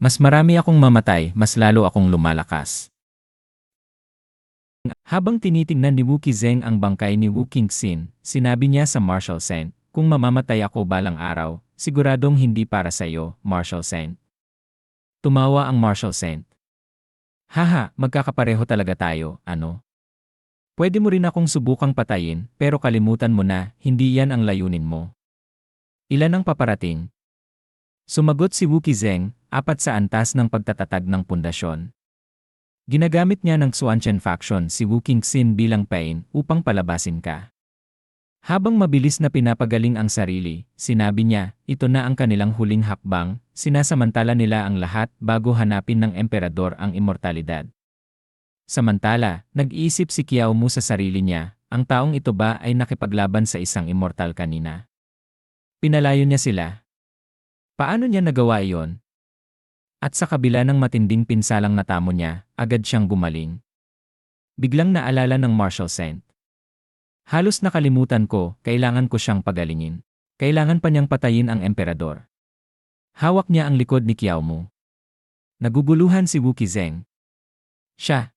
Mas marami akong mamatay, mas lalo akong lumalakas. Habang tinitingnan ni Wu Qizeng ang bangkay ni Wu Qingxin, sinabi niya sa Marshal Shen, kung mamamatay ako balang araw, siguradong hindi para sa iyo, Marshal Shen. Tumawa ang Marshal Shen. Haha, magkakapareho talaga tayo, ano? Pwede mo rin akong subukang patayin, pero kalimutan mo na, hindi yan ang layunin mo. Ilan ang paparating? Sumagot si Wu Qizeng, 4 sa antas ng pagtatatag ng pundasyon. Ginagamit niya ng Xuanchen faction si Wu Qingxin bilang pain upang palabasin ka. Habang mabilis na pinapagaling ang sarili, sinabi niya, ito na ang kanilang huling hakbang, sinasamantala nila ang lahat bago hanapin ng emperador ang immortalidad. Samantala, nag-iisip si Qiao Mu sa sarili niya, ang taong ito ba ay nakipaglaban sa isang immortal kanina? Pinalayo niya sila. Paano niya nagawa iyon? At sa kabila ng matinding pinsalang natamo niya, agad siyang gumaling. Biglang naalala ng Marshal Shen. Halos nakalimutan ko, kailangan ko siyang pagalingin. Kailangan pa niyang patayin ang emperador. Hawak niya ang likod ni Qiao Mu. Naguguluhan si Wu Qizeng. Siya.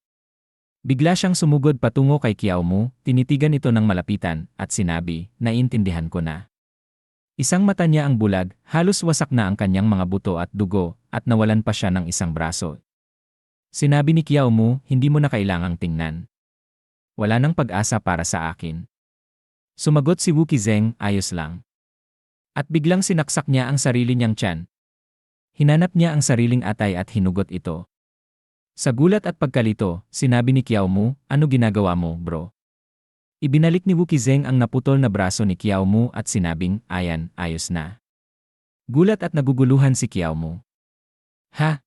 Bigla siyang sumugod patungo kay Qiao Mu, tinitigan ito ng malapitan, at sinabi, naiintindihan ko na. Isang mata niya ang bulag, halos wasak na ang kanyang mga buto at dugo, at nawalan pa siya ng isang braso. Sinabi ni Qiao Mu, hindi mo na kailangang tingnan. Wala nang pag-asa para sa akin. Sumagot si Wu Qizeng, ayos lang. At biglang sinaksak niya ang sarili niyang tiyan. Hinanap niya ang sariling atay at hinugot ito. Sa gulat at pagkalito, sinabi ni Qiao Mu, ano ginagawa mo, bro? Ibinalik ni Wu Qizeng ang naputol na braso ni Qiao Mu at sinabing, ayan, ayos na. Gulat at naguguluhan si Qiao Mu. Ha?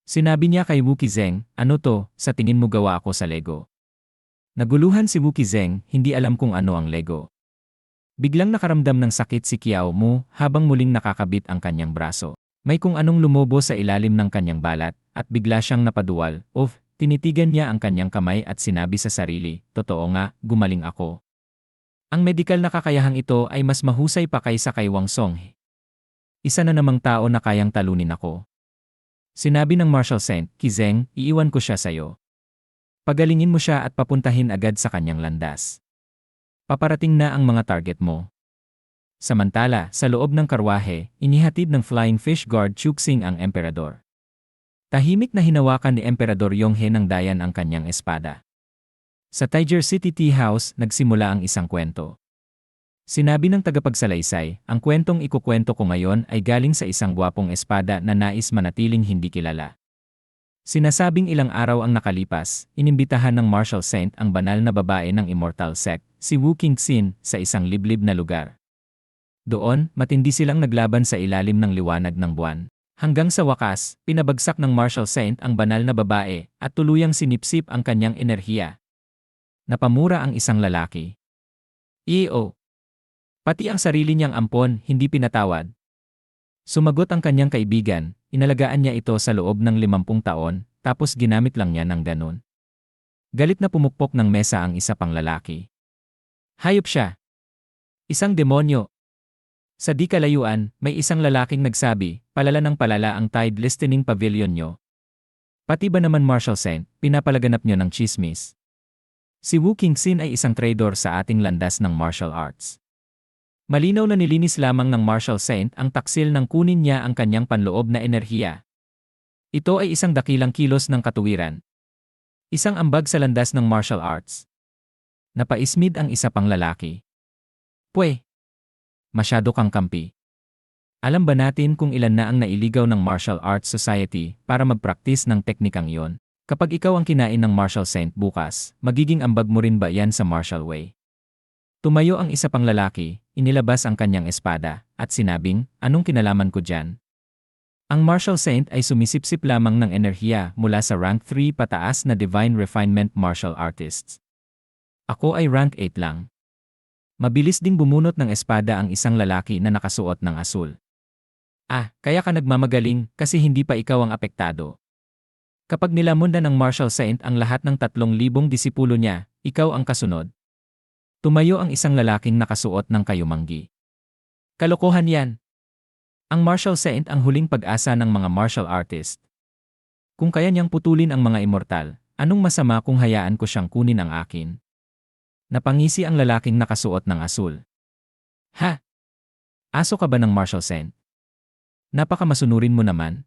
Sinabi niya kay Wu Qizeng, ano to, sa tingin mo gawa ako sa Lego? Naguluhan si Wu Qizeng, hindi alam kung ano ang Lego. Biglang nakaramdam ng sakit si Qiao Mu habang muling nakakabit ang kanyang braso. May kung anong lumobo sa ilalim ng kanyang balat at bigla siyang napaduwal. Tinitigan niya ang kanyang kamay at sinabi sa sarili, totoo nga, gumaling ako. Ang medikal na kakayahang ito ay mas mahusay pa kaysa kay Wang Song. Isa na namang tao na kayang talunin ako. Sinabi ng Marshal Shen, Qizeng, iiwan ko siya sa'yo. Pagalingin mo siya at papuntahin agad sa kanyang landas. Paparating na ang mga target mo. Samantala, sa loob ng karwahe, inihatid ng Flying Fish Guard Chuxing ang emperador. Tahimik na hinawakan ni Emperador Yonghe ng dayan ang kanyang espada. Sa Tiger City Tea House, nagsimula ang isang kwento. Sinabi ng tagapagsalaysay, ang kwentong ikukwento ko ngayon ay galing sa isang gwapong espada na nais manatiling hindi kilala. Sinasabing ilang araw ang nakalipas, inimbitahan ng Marshal Shen ang banal na babae ng Immortal Sect, si Wu Qingxin, sa isang liblib na lugar. Doon, matindi silang naglaban sa ilalim ng liwanag ng buwan. Hanggang sa wakas, pinabagsak ng Marshal Shen ang banal na babae at tuluyang sinipsip ang kanyang enerhiya. Napamura ang isang lalaki. EO. Pati ang sarili niyang ampon, hindi pinatawad. Sumagot ang kanyang kaibigan, inalagaan niya ito sa loob ng 50 taon, tapos ginamit lang niya ng ganun. Galit na pumukpok ng mesa ang isa pang lalaki. Hayop siya. Isang demonyo. Sa di kalayuan, may isang lalaking nagsabi, palala ng palala ang Tide Listening Pavilion nyo. Pati ba naman Marshal Shen, pinapalaganap nyo ng chismis? Si Wu Qingxin ay isang traidor sa ating landas ng martial arts. Malinaw na nilinis lamang ng Marshal Shen ang taksil ng kunin niya ang kanyang panloob na enerhiya. Ito ay isang dakilang kilos ng katuwiran. Isang ambag sa landas ng martial arts. Napaismid ang isa pang lalaki. Pwe! Masyado kang kampi. Alam ba natin kung ilan na ang nailigaw ng Martial Arts Society para mag-practice ng teknikang iyon? Kapag ikaw ang kinain ng Marshal Shen bukas, magiging ambag mo rin ba yan sa martial way? Tumayo ang isa pang lalaki, inilabas ang kanyang espada, at sinabing, anong kinalaman ko dyan? Ang Marshal Shen ay sumisipsip lamang ng enerhiya mula sa rank 3 pataas na Divine Refinement Martial Artists. Ako ay rank 8 lang. Mabilis ding bumunot ng espada ang isang lalaki na nakasuot ng asul. Kaya ka nagmamagaling kasi hindi pa ikaw ang apektado. Kapag nilamundan ng Marshal Shen ang lahat ng 3,000 disipulo niya, ikaw ang kasunod. Tumayo ang isang lalaking nakasuot ng kayumanggi. Kalokohan yan. Ang martial saint ang huling pag-asa ng mga martial artist. Kung kaya niyang putulin ang mga immortal, anong masama kung hayaan ko siyang kunin ang akin? Napangisi ang lalaking nakasuot ng asul. Ha? Aso ka ba ng martial saint? Napakamasunurin mo naman.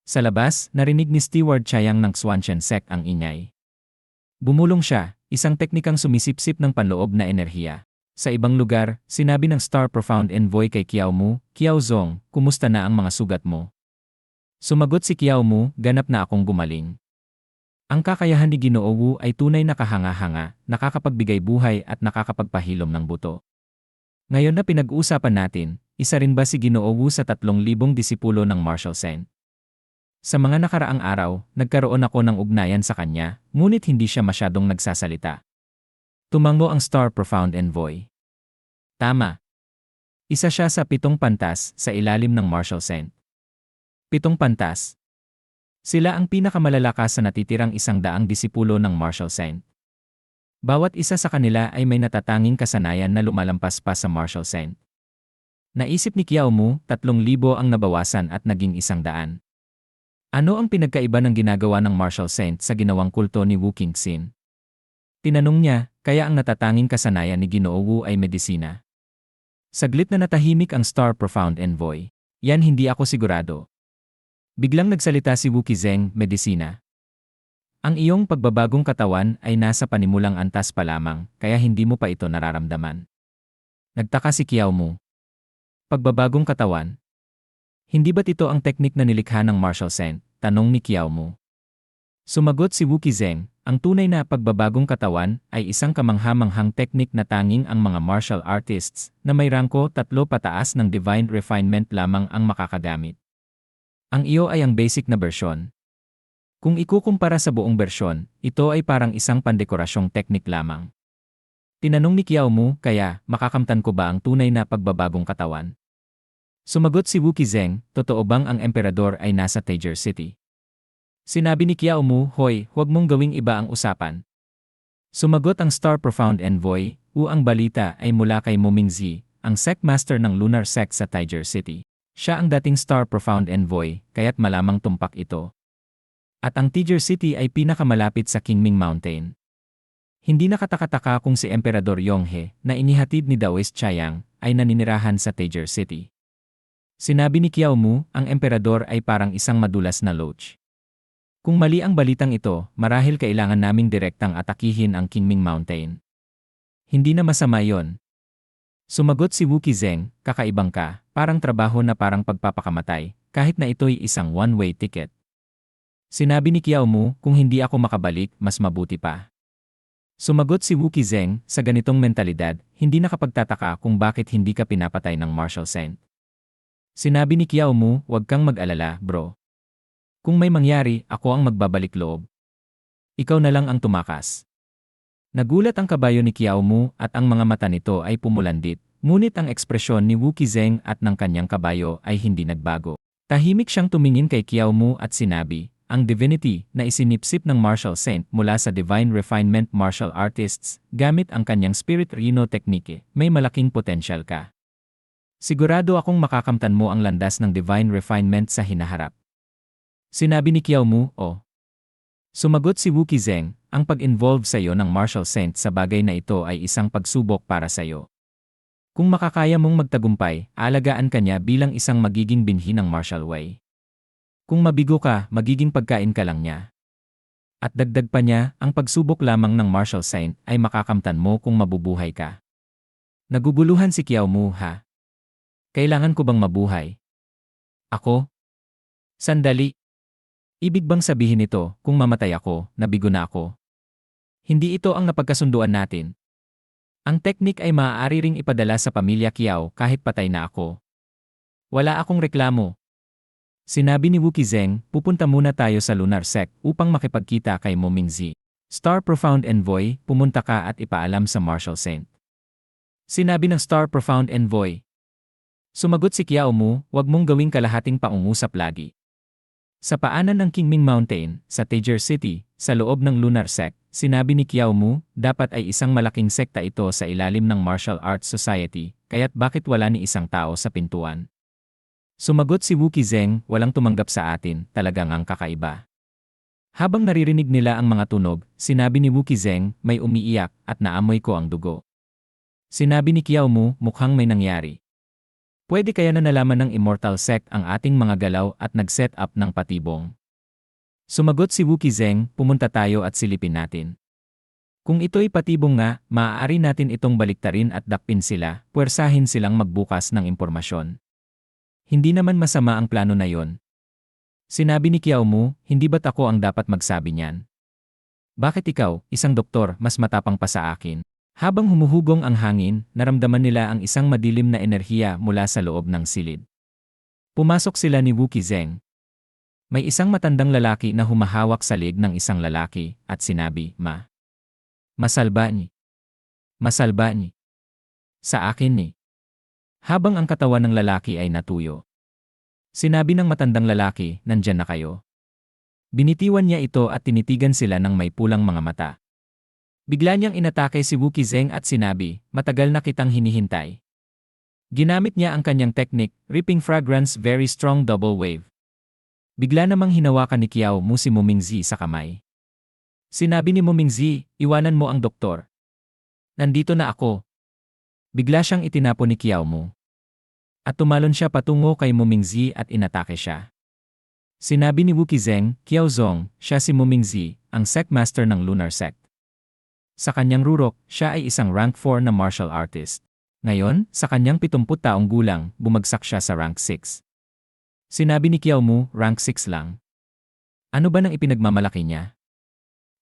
Sa labas, narinig ni Steward Chayang ng Swanshan Sect ang ingay. Bumulong siya, isang teknikang sumisipsip ng panloob na enerhiya. Sa ibang lugar, sinabi ng Star Profound Envoy kay Kiao Mu, "Kiao Zong, kumusta na ang mga sugat mo?" Sumagot si Kiao Mu, "Ganap na akong gumaling." Ang kakayahan ni Ginoo Wu ay tunay na kahanga-hanga, nakakapagbigay buhay at nakakapagpahilom ng buto. Ngayon na pinag-uusapan natin, isa rin ba si Ginoo Wu sa 3,000 disipulo ng martial saint? Sa mga nakaraang araw, nagkaroon ako ng ugnayan sa kanya, ngunit hindi siya masyadong nagsasalita. Tumango ang Star Profound Envoy. Tama. Isa siya sa 7 pantas sa ilalim ng martial saint. 7 pantas. Sila ang pinakamalalakas sa natitirang 100 disipulo ng martial saint. Bawat isa sa kanila ay may natatanging kasanayan na lumalampas pa sa martial saint. Naisip ni Kiao Mu, 3,000 ang nabawasan at naging 100. Ano ang pinagkaiba ng ginagawa ng martial saint sa ginawang kulto ni Wu Qingxin? Tinanong niya, kaya ang natatanging kasanayan ni Ginoo Wu ay medisina. Saglit na natahimik ang Star Profound Envoy. Yan hindi ako sigurado. Biglang nagsalita si Wu Qizeng, medisina. Ang iyong pagbabagong katawan ay nasa panimulang antas pa lamang, kaya hindi mo pa ito nararamdaman. Nagtaka si Kiao Mu. Pagbabagong katawan? Hindi ba't ito ang teknik na nilikha ng martial saint? Tanong ni Kiao Mu. Sumagot si Wu Qizeng, ang tunay na pagbabagong katawan ay isang kamangha-manghang teknik na tanging ang mga martial artists na may rangko 3 pataas ng divine refinement lamang ang makakagamit. Ang iyo ay ang basic na bersyon. Kung ikukumpara sa buong bersyon, ito ay parang isang pandekorasyong teknik lamang. Tinanong ni Kiao Mu, kaya makakamtan ko ba ang tunay na pagbabagong katawan? Sumagot si Wu Qizeng, totoo bang ang emperador ay nasa Taeger City? Sinabi ni Kiao Mu, hoy, huwag mong gawing iba ang usapan. Sumagot ang Star Profound Envoy, ang balita ay mula kay Mo Mingzi, ang sect master ng lunar sect sa Taeger City. Siya ang dating Star Profound Envoy, kaya't malamang tumpak ito. At ang Taeger City ay pinakamalapit sa Qingming Mountain. Hindi nakataka-taka kung si Emperador Yonghe, na inihatid ni Daoist Chayang, ay naninirahan sa Taeger City. Sinabi ni Kiao Mu, ang emperador ay parang isang madulas na loach. Kung mali ang balitang ito, marahil kailangan naming direktang atakihin ang Qingming Mountain. Hindi na masama yon. Sumagot si Wu Qizeng, kakaibang ka, parang trabaho na parang pagpapakamatay, kahit na ito'y isang one-way ticket. Sinabi ni Kiao Mu, kung hindi ako makabalik, mas mabuti pa. Sumagot si Wu Qizeng, sa ganitong mentalidad, hindi nakapagtataka kung bakit hindi ka pinapatay ng martial saint. Sinabi ni Kiao Mu, huwag kang mag-alala, bro. Kung may mangyari, ako ang magbabalik loob. Ikaw na lang ang tumakas. Nagulat ang kabayo ni Kiao Mu at ang mga mata nito ay pumulandit, ngunit ang ekspresyon ni Wu Qizeng at ng kanyang kabayo ay hindi nagbago. Tahimik siyang tumingin kay Kiao Mu at sinabi, ang divinity na isinipsip ng martial saint mula sa divine refinement martial artists gamit ang kanyang spirit reno technique, may malaking potensyal ka. Sigurado akong makakamtan mo ang landas ng divine refinement sa hinaharap. Sinabi ni Kiao Mu, Sumagot si Wu Qizeng, ang pag-involve sa iyo ng martial saint sa bagay na ito ay isang pagsubok para sa iyo. Kung makakaya mong magtagumpay, alagaan ka niya bilang isang magiging binhi ng martial way. Kung mabigo ka, magiging pagkain ka lang niya. At dagdag pa niya, ang pagsubok lamang ng martial saint ay makakamtan mo kung mabubuhay ka. Naguguluhan si Kiao Mu, ha? Kailangan ko bang mabuhay? Ako? Sandali. Ibig bang sabihin nito, kung mamatay ako, nabigo na ako? Hindi ito ang napagkasunduan natin. Ang teknik ay maaari ring ipadala sa pamilya Kiao kahit patay na ako. Wala akong reklamo. Sinabi ni Wu Qizeng, pupunta muna tayo sa lunar sect upang makipagkita kay Mo Mingzi. Star Profound Envoy, pumunta ka at ipaalam sa martial saint. Sinabi ng Star Profound Envoy. Sumagot si Kiao Mu, wag mong gawing kalahating pangungusap lagi. Sa paanan ng Qingming Mountain, sa Taeger City, sa loob ng lunar sect, sinabi ni Kiao Mu, dapat ay isang malaking sekta ito sa ilalim ng martial arts society, kaya't bakit wala ni isang tao sa pintuan? Sumagot si Wu Qizeng, walang tumanggap sa atin, talagang ang kakaiba. Habang naririnig nila ang mga tunog, sinabi ni Wu Qizeng, may umiiyak at naamoy ko ang dugo. Sinabi ni Qiao Mu, mukhang may nangyari. Pwede kaya na nalaman ng Immortal Sect ang ating mga galaw at nag-set up ng patibong. Sumagot si Wu Qizeng, pumunta tayo at silipin natin. Kung ito'y patibong nga, maaari natin itong baliktarin at dakpin sila, puwersahin silang magbukas ng impormasyon. Hindi naman masama ang plano na yon. Sinabi ni Qiao Mu, hindi ba't ako ang dapat magsabi niyan? Bakit ikaw, isang doktor, mas matapang pa sa akin? Habang humuhugong ang hangin, naramdaman nila ang isang madilim na enerhiya mula sa loob ng silid. Pumasok sila ni Wu Qizeng. May isang matandang lalaki na humahawak sa leg ng isang lalaki at sinabi, Masalba ni. Masalba ni. Sa akin ni. Habang ang katawan ng lalaki ay natuyo. Sinabi ng matandang lalaki, nandyan na kayo. Binitiwan niya ito at tinitigan sila ng may pulang mga mata. Bigla niyang inatake si Wu Qizeng at sinabi, matagal na kitang hinihintay. Ginamit niya ang kanyang teknik, Ripping Fragrance Very Strong Double Wave. Bigla namang hinawakan ni Qiao Mu si Mumingzi sa kamay. Sinabi ni Mumingzi, iwanan mo ang doktor. Nandito na ako. Bigla siyang itinapon ni Qiao Mu. At tumalon siya patungo kay Mumingzi at inatake siya. Sinabi ni Wu Qizeng, Qiao Zong, siya si Mumingzi, ang sect master ng Lunar Sect. Sa kanyang rurok, siya ay isang rank 4 na martial artist. Ngayon, sa kanyang 70 taong gulang, bumagsak siya sa rank 6. Sinabi ni Qiao Mu, rank 6 lang. Ano ba nang ipinagmamalaki niya?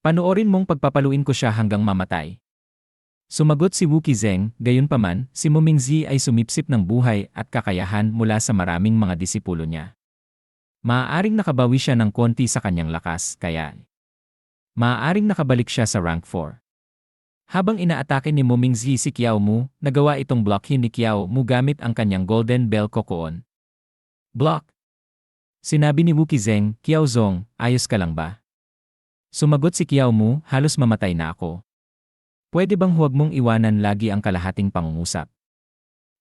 Panoorin mong pagpapaluin ko siya hanggang mamatay. Sumagot si Wu Qizeng, gayunpaman, si Mumingzi ay sumipsip ng buhay at kakayahan mula sa maraming mga disipulo niya. Maaaring nakabawi siya ng konti sa kanyang lakas, kaya maaaring nakabalik siya sa rank 4. Habang inaatake ni Mumingzi si Qiao Mu, nagawa itong blockhin ni Qiao Mu gamit ang kanyang Golden Bell Cocoon. Block! Sinabi ni Wu Qizeng, Qiao Zong, ayos ka lang ba? Sumagot si Qiao Mu, halos mamatay na ako. Pwede bang huwag mong iwanan lagi ang kalahating pangungusap?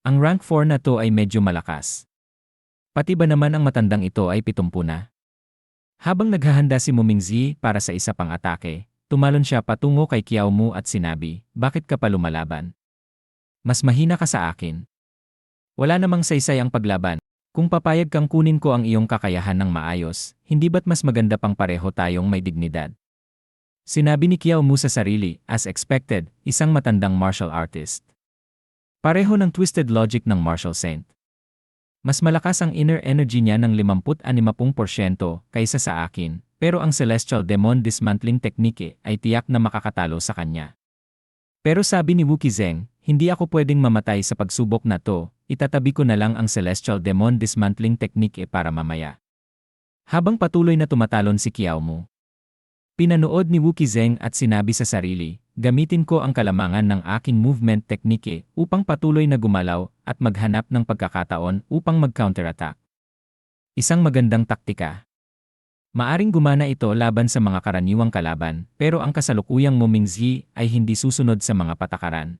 Ang rank 4 na to ay medyo malakas. Pati ba naman ang matandang ito ay 70 na? Habang naghahanda si Mumingzi para sa isa pang atake, tumalon siya patungo kay Qiao Mu at sinabi, bakit ka pa lumalaban? Mas mahina ka sa akin. Wala namang saysay ang paglaban. Kung papayag kang kunin ko ang iyong kakayahan ng maayos, hindi ba't mas maganda pang pareho tayong may dignidad? Sinabi ni Qiao Mu sa sarili, as expected, isang matandang martial artist. Pareho ng twisted logic ng martial saint. Mas malakas ang inner energy niya ng 50-60% kaysa sa akin, pero ang Celestial Demon Dismantling Technique ay tiyak na makakatalo sa kanya. Pero sabi ni Wu Qizeng, hindi ako pwedeng mamatay sa pagsubok na to, itatabi ko na lang ang Celestial Demon Dismantling Technique para mamaya. Habang patuloy na tumatalon si Qiao Mu, pinanood ni Wu Qizeng at sinabi sa sarili, gamitin ko ang kalamangan ng aking movement technique upang patuloy na gumalaw at maghanap ng pagkakataon upang mag-counterattack. Isang magandang taktika. Maaring gumana ito laban sa mga karaniwang kalaban, pero ang kasalukuyang Mumingzi ay hindi susunod sa mga patakaran.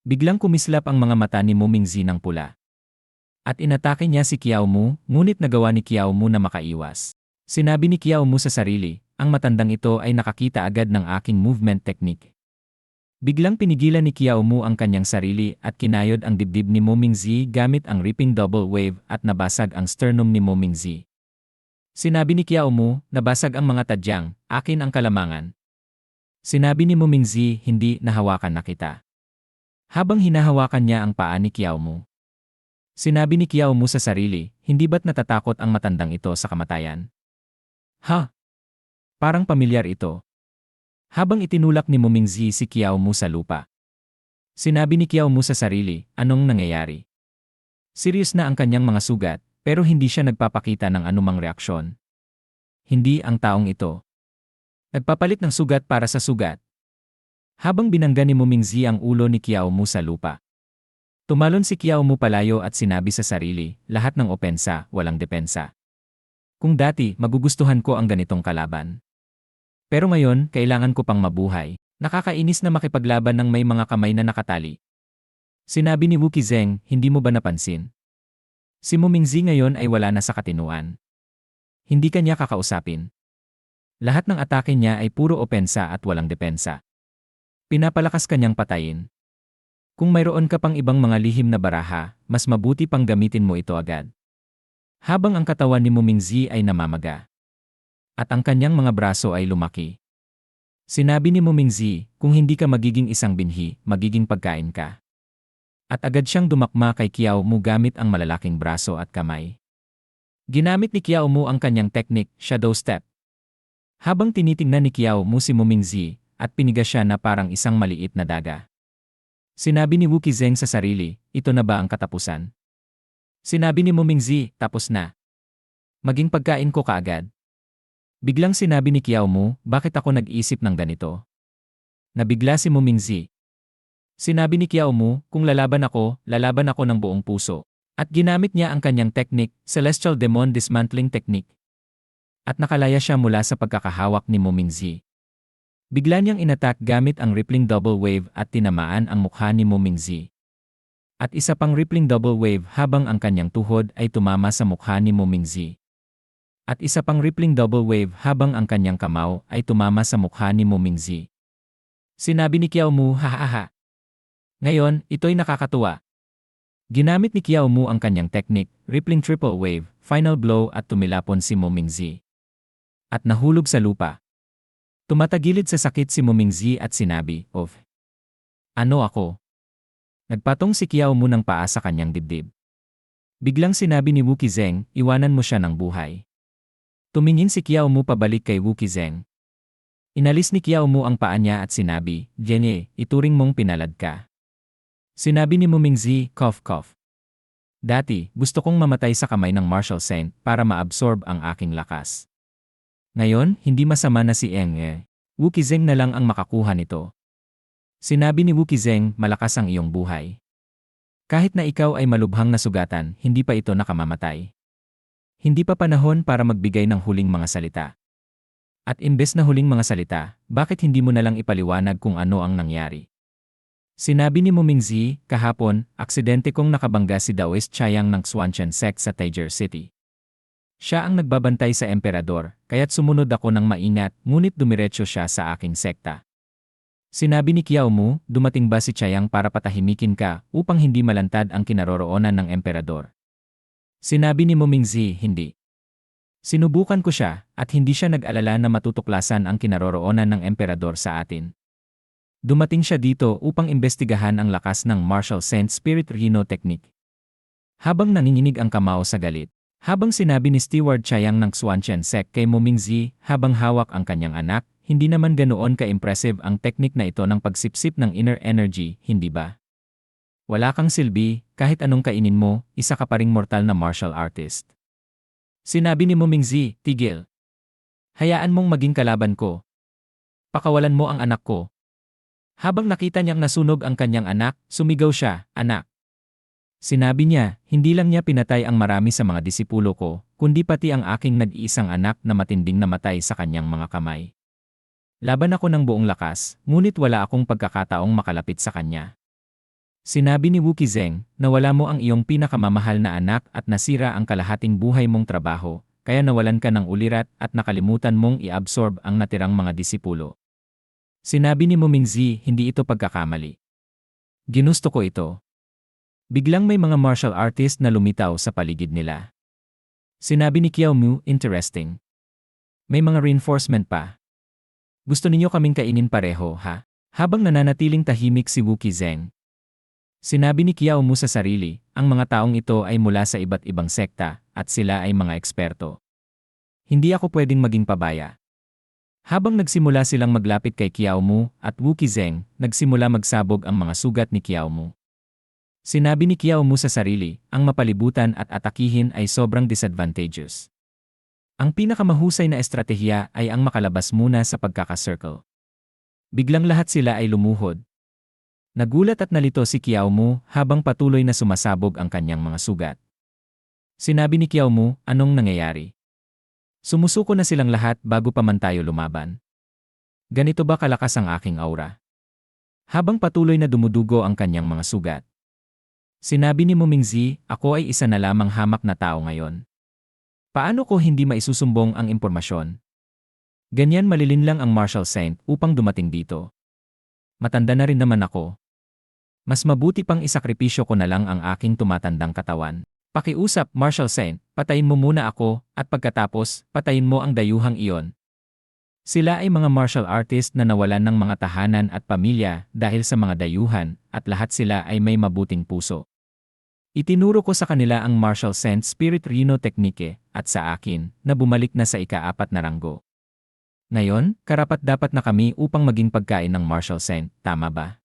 Biglang kumislap ang mga mata ni Mumingzi ng pula. At inatake niya si Qiao Mu, ngunit nagawa ni Qiao Mu na makaiwas. Sinabi ni Qiao Mu sa sarili, ang matandang ito ay nakakita agad ng aking movement technique. Biglang pinigilan ni Qiao Mu ang kanyang sarili at kinayod ang dibdib ni Mumingzi gamit ang Ripping Double Wave at nabasag ang sternum ni Mumingzi. Sinabi ni Qiao Mu, nabasag ang mga tadyang, akin ang kalamangan. Sinabi ni Mumingzi, hindi, nahawakan na kita. Habang hinahawakan niya ang paa ni Qiao Mu. Sinabi ni Qiao Mu sa sarili, hindi ba't natatakot ang matandang ito sa kamatayan? Ha? Parang pamilyar ito. Habang itinulak ni Mumingzi si Qiao Mu sa lupa. Sinabi ni Qiao Mu sa sarili, anong nangyayari? Serious na ang kanyang mga sugat, pero hindi siya nagpapakita ng anumang reaksyon. Hindi ang taong ito. Nagpapalit ng sugat para sa sugat. Habang binangga ni Mumingzi ang ulo ni Qiao Mu sa lupa. Tumalon si Qiao Mu palayo at sinabi sa sarili, lahat ng opensa, walang depensa. Kung dati, magugustuhan ko ang ganitong kalaban. Pero ngayon, kailangan ko pang mabuhay. Nakakainis na makipaglaban ng may mga kamay na nakatali. Sinabi ni Wu Qizeng, hindi mo ba napansin? Si Mumingzi ngayon ay wala na sa katinuan. Hindi kanya kakausapin. Lahat ng atake niya ay puro opensa at walang depensa. Pinapalakas kanyang patayin. Kung mayroon ka pang ibang mga lihim na baraha, mas mabuti pang gamitin mo ito agad. Habang ang katawan ni Mumingzi ay namamaga. At ang kanyang mga braso ay lumaki. Sinabi ni Mumingzi, kung hindi ka magiging isang binhi, magiging pagkain ka. At agad siyang dumakma kay Kiao Mu gamit ang malalaking braso at kamay. Ginamit ni Kiao Mu ang kanyang teknik, shadow step. Habang tinitingnan ni Kiao Mu si Mumingzi, at piniga siya na parang isang maliit na daga. Sinabi ni Wu Qizeng sa sarili, ito na ba ang katapusan? Sinabi ni Mumingzi, tapos na. Maging pagkain ko kaagad. Biglang sinabi ni Kiao Mu, bakit ako nag-isip ng ganito? Nabigla si Mumingzi. Sinabi ni Kiao Mu, kung lalaban ako ng buong puso. At ginamit niya ang kanyang teknik, Celestial Demon Dismantling Technique. At nakalaya siya mula sa pagkakahawak ni Mumingzi. Bigla niyang inatak gamit ang rippling double wave at tinamaan ang mukha ni Mumingzi. At isa pang rippling double wave habang ang kanyang tuhod ay tumama sa mukha ni Mumingzi. At isa pang rippling double wave habang ang kanyang kamao ay tumama sa mukha ni Mumingzi. Sinabi ni Kiao Mu, hahaha. Ngayon, ito'y nakakatuwa. Ginamit ni Kiao Mu ang kanyang teknik, rippling triple wave, final blow at tumilapon si Mumingzi. At nahulog sa lupa. Tumatagilid sa sakit si Mumingzi at sinabi, "Of. Ano ako?" Nagpatong si Kiao Mu ng paa sa kanyang dibdib. Biglang sinabi ni Wu Qizeng, iwanan mo siya ng buhay. Tumingin si Kiao Mu pabalik kay Wu Qizeng. Inalis ni Kiao Mu ang paa niya at sinabi, "Jenye, ituring mong pinalad ka." Sinabi ni Mumingzi, cough cough. Dati, gusto kong mamatay sa kamay ng Martial Saint para ma-absorb ang aking lakas. Ngayon, hindi masama na si Eng. Wu Qizeng na lang ang makakuha nito. Sinabi ni Wu Qizeng, malakas ang iyong buhay. Kahit na ikaw ay malubhang nasugatan, hindi pa ito nakamamatay. Hindi pa panahon para magbigay ng huling mga salita. At imbes na huling mga salita, bakit hindi mo na lang ipaliwanag kung ano ang nangyari? Sinabi ni Mumingzi, kahapon, aksidente kong nakabangga si Daoist Chayang ng Xuanchen sect sa Tiger City. Siya ang nagbabantay sa emperador, kaya't sumunod ako ng maingat, ngunit dumiretso siya sa aking sekta. Sinabi ni Kiao Mu, dumating ba si Chayang para patahimikin ka upang hindi malantad ang kinaroroonan ng emperador? Sinabi ni Mumingzi, hindi. Sinubukan ko siya, at hindi siya nag-alala na matutuklasan ang kinaroroonan ng emperador sa atin. Dumating siya dito upang imbestigahan ang lakas ng Martial Saint Spirit Rhino Technique. Habang nanginginig ang kamao sa galit, habang sinabi ni Steward Chayang ng Xuanchen sect kay Mumingzi habang hawak ang kanyang anak, hindi naman ganoon ka-impressive ang teknik na ito ng pagsipsip ng inner energy, hindi ba? Wala kang silbi, kahit anong kainin mo, isa ka pa ring mortal na martial artist. Sinabi ni Mumingzi, tigil. Hayaan mong maging kalaban ko. Pakawalan mo ang anak ko. Habang nakita niyang nasunog ang kanyang anak, sumigaw siya, anak. Sinabi niya, hindi lang niya pinatay ang marami sa mga disipulo ko, kundi pati ang aking nag-iisang anak na matinding namatay sa kanyang mga kamay. Laban ako ng buong lakas, ngunit wala akong pagkakataong makalapit sa kanya. Sinabi ni Wu Qizeng, nawala mo ang iyong pinakamamahal na anak at nasira ang kalahating buhay mong trabaho, kaya nawalan ka ng ulirat at nakalimutan mong i-absorb ang natirang mga disipulo. Sinabi ni Mumingzi, hindi ito pagkakamali. Ginusto ko ito. Biglang may mga martial artist na lumitaw sa paligid nila. Sinabi ni Kiao Mu, interesting. May mga reinforcement pa. Gusto ninyo kaming kainin pareho, ha? Habang nananatiling tahimik si Wu Qizeng. Sinabi ni Kiao Mu sa sarili, ang mga taong ito ay mula sa iba't ibang sekta, at sila ay mga eksperto. Hindi ako pwedeng maging pabaya. Habang nagsimula silang maglapit kay Kiao Mu at Wu Qizeng, nagsimula magsabog ang mga sugat ni Kiao Mu. Sinabi ni Kiao Mu sa sarili, ang mapalibutan at atakihin ay sobrang disadvantageous. Ang pinakamahusay na estratehiya ay ang makalabas muna sa pagkaka-circle. Biglang lahat sila ay lumuhod. Nagulat at nalito si Kiao Mu habang patuloy na sumasabog ang kanyang mga sugat. Sinabi ni Kiao Mu, anong nangyayari? Sumusuko na silang lahat bago pa man tayo lumaban. Ganito ba kalakas ang aking aura? Habang patuloy na dumudugo ang kanyang mga sugat. Sinabi ni Mumingzi, ako ay isa na lamang hamak na tao ngayon. Paano ko hindi maisusumbong ang impormasyon? Ganyan malilinlang ang Marshal Saint upang dumating dito. Matanda na rin naman ako. Mas mabuti pang isakripisyo ko na lang ang aking tumatandang katawan. Pakiusap, Marshal Saint, patayin mo muna ako, at pagkatapos, patayin mo ang dayuhang iyon. Sila ay mga martial artist na nawalan ng mga tahanan at pamilya dahil sa mga dayuhan, at lahat sila ay may mabuting puso. Itinuro ko sa kanila ang Martial Saint Spirit Rhino Technique, at sa akin, na bumalik na sa ika-4 na ranggo. Ngayon, karapat-dapat na kami upang maging pagkain ng Martial Saint, tama ba?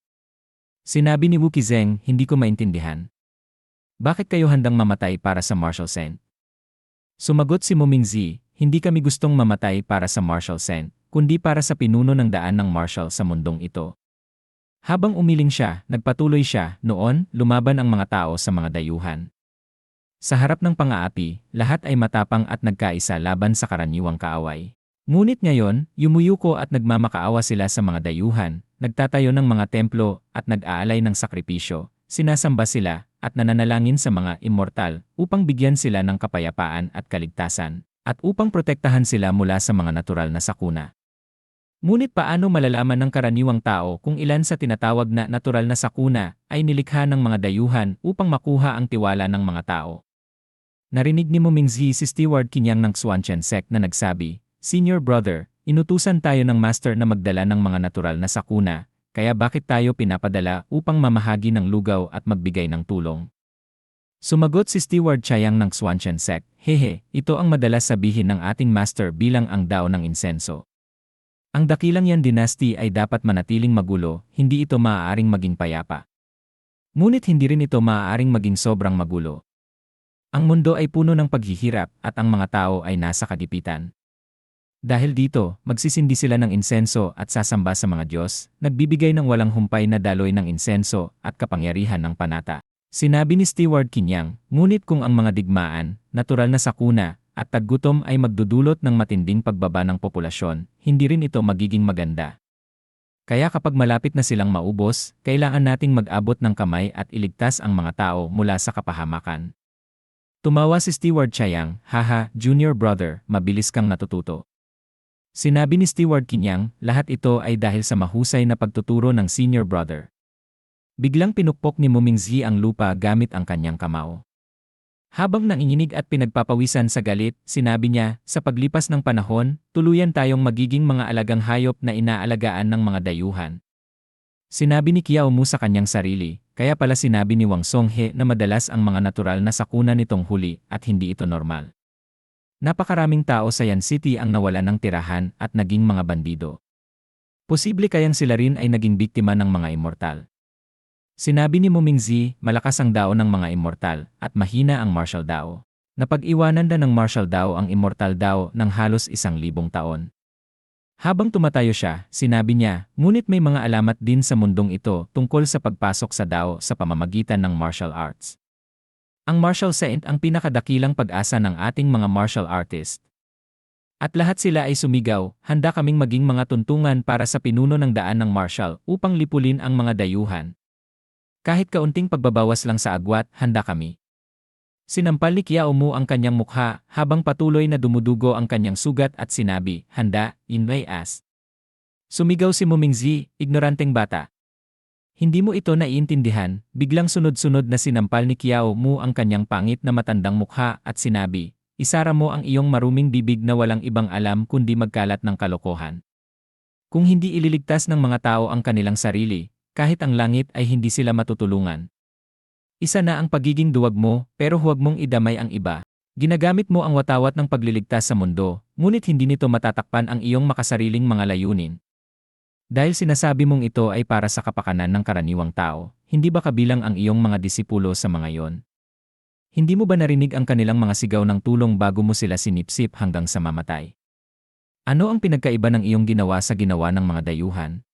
Sinabi ni Wu Qizeng, hindi ko maintindihan. Bakit kayo handang mamatay para sa Martial Saint? Sumagot si Mumingzi, hindi kami gustong mamatay para sa Martial Saint, kundi para sa pinuno ng daan ng martial sa mundong ito. Habang umiling siya, nagpatuloy siya, noon, lumaban ang mga tao sa mga dayuhan. Sa harap ng pang-aapi, lahat ay matapang at nagkaisa laban sa karaniwang kaaway. Ngunit ngayon, yumuyuko at nagmamakaawa sila sa mga dayuhan, nagtatayo ng mga templo at nag-aalay ng sakripisyo, sinasamba sila at nananalangin sa mga immortal upang bigyan sila ng kapayapaan at kaligtasan, at upang protektahan sila mula sa mga natural na sakuna. Ngunit paano malalaman ng karaniwang tao kung ilan sa tinatawag na natural na sakuna ay nilikha ng mga dayuhan upang makuha ang tiwala ng mga tao? Narinig ni Mumingzi si Steward Kinyang ng Xuanchen Sect na nagsabi, Senior Brother, inutusan tayo ng Master na magdala ng mga natural na sakuna, kaya bakit tayo pinapadala upang mamahagi ng lugaw at magbigay ng tulong? Sumagot si Steward Chayang ng Xuanchen Sect, hehe, ito ang madalas sabihin ng ating Master bilang ang dao ng insenso. Ang dakilang yan dynasty ay dapat manatiling magulo, hindi ito maaaring maging payapa. Ngunit hindi rin ito maaaring maging sobrang magulo. Ang mundo ay puno ng paghihirap at ang mga tao ay nasa kadipitan. Dahil dito, magsisindi sila ng insenso at sasamba sa mga Diyos, nagbibigay ng walang humpay na daloy ng insenso at kapangyarihan ng panata. Sinabi ni Steward Kinyang, ngunit kung ang mga digmaan, natural na sakuna, at taggutom ay magdudulot ng matinding pagbaba ng populasyon, hindi rin ito magiging maganda. Kaya kapag malapit na silang maubos, kailangan nating mag-abot ng kamay at iligtas ang mga tao mula sa kapahamakan. Tumawa si Steward Chayang, haha, Junior Brother, mabilis kang natututo. Sinabi ni Steward Kinyang, lahat ito ay dahil sa mahusay na pagtuturo ng Senior Brother. Biglang pinukpok ni Mumingzi ang lupa gamit ang kanyang kamao. Habang nanginginig at pinagpapawisan sa galit, sinabi niya, sa paglipas ng panahon, tuluyan tayong magiging mga alagang hayop na inaalagaan ng mga dayuhan. Sinabi ni Kiao Mu sa kanyang sarili, kaya pala sinabi ni Wang Songhe na madalas ang mga natural na sakuna nitong huli at hindi ito normal. Napakaraming tao sa Yan City ang nawalan ng tirahan at naging mga bandido. Posible kayang sila rin ay naging biktima ng mga immortal. Sinabi ni Mumingzi, malakas ang dao ng mga immortal at mahina ang martial dao. Napag-iwanan na ng martial dao ang immortal dao ng halos 1,000 taon. Habang tumatayo siya, sinabi niya, ngunit may mga alamat din sa mundong ito tungkol sa pagpasok sa dao sa pamamagitan ng martial arts. Ang Martial Saint ang pinakadakilang pag-asa ng ating mga martial artist. At lahat sila ay sumigaw, handa kaming maging mga tuntungan para sa pinuno ng daan ng martial upang lipulin ang mga dayuhan. Kahit kaunting pagbabawas lang sa agwat, handa kami. Sinampal ni Kiao Mu ang kanyang mukha habang patuloy na dumudugo ang kanyang sugat at sinabi, handa, Inlay As. Sumigaw si Mumingzi, ignoranteng bata. Hindi mo ito naiintindihan, biglang sunod-sunod na sinampal ni Kiao Mu ang kanyang pangit na matandang mukha at sinabi, isara mo ang iyong maruming bibig na walang ibang alam kundi magkalat ng kalokohan. Kung hindi ililigtas ng mga tao ang kanilang sarili, kahit ang langit ay hindi sila matutulungan. Isa na ang pagiging duwag mo, pero huwag mong idamay ang iba. Ginagamit mo ang watawat ng pagliligtas sa mundo, ngunit hindi nito matatakpan ang iyong makasariling mga layunin. Dahil sinasabi mong ito ay para sa kapakanan ng karaniwang tao, hindi ba kabilang ang iyong mga disipulo sa mga yon? Hindi mo ba narinig ang kanilang mga sigaw ng tulong bago mo sila sinipsip hanggang sa mamatay? Ano ang pinagkaiba ng iyong ginawa sa ginawa ng mga dayuhan?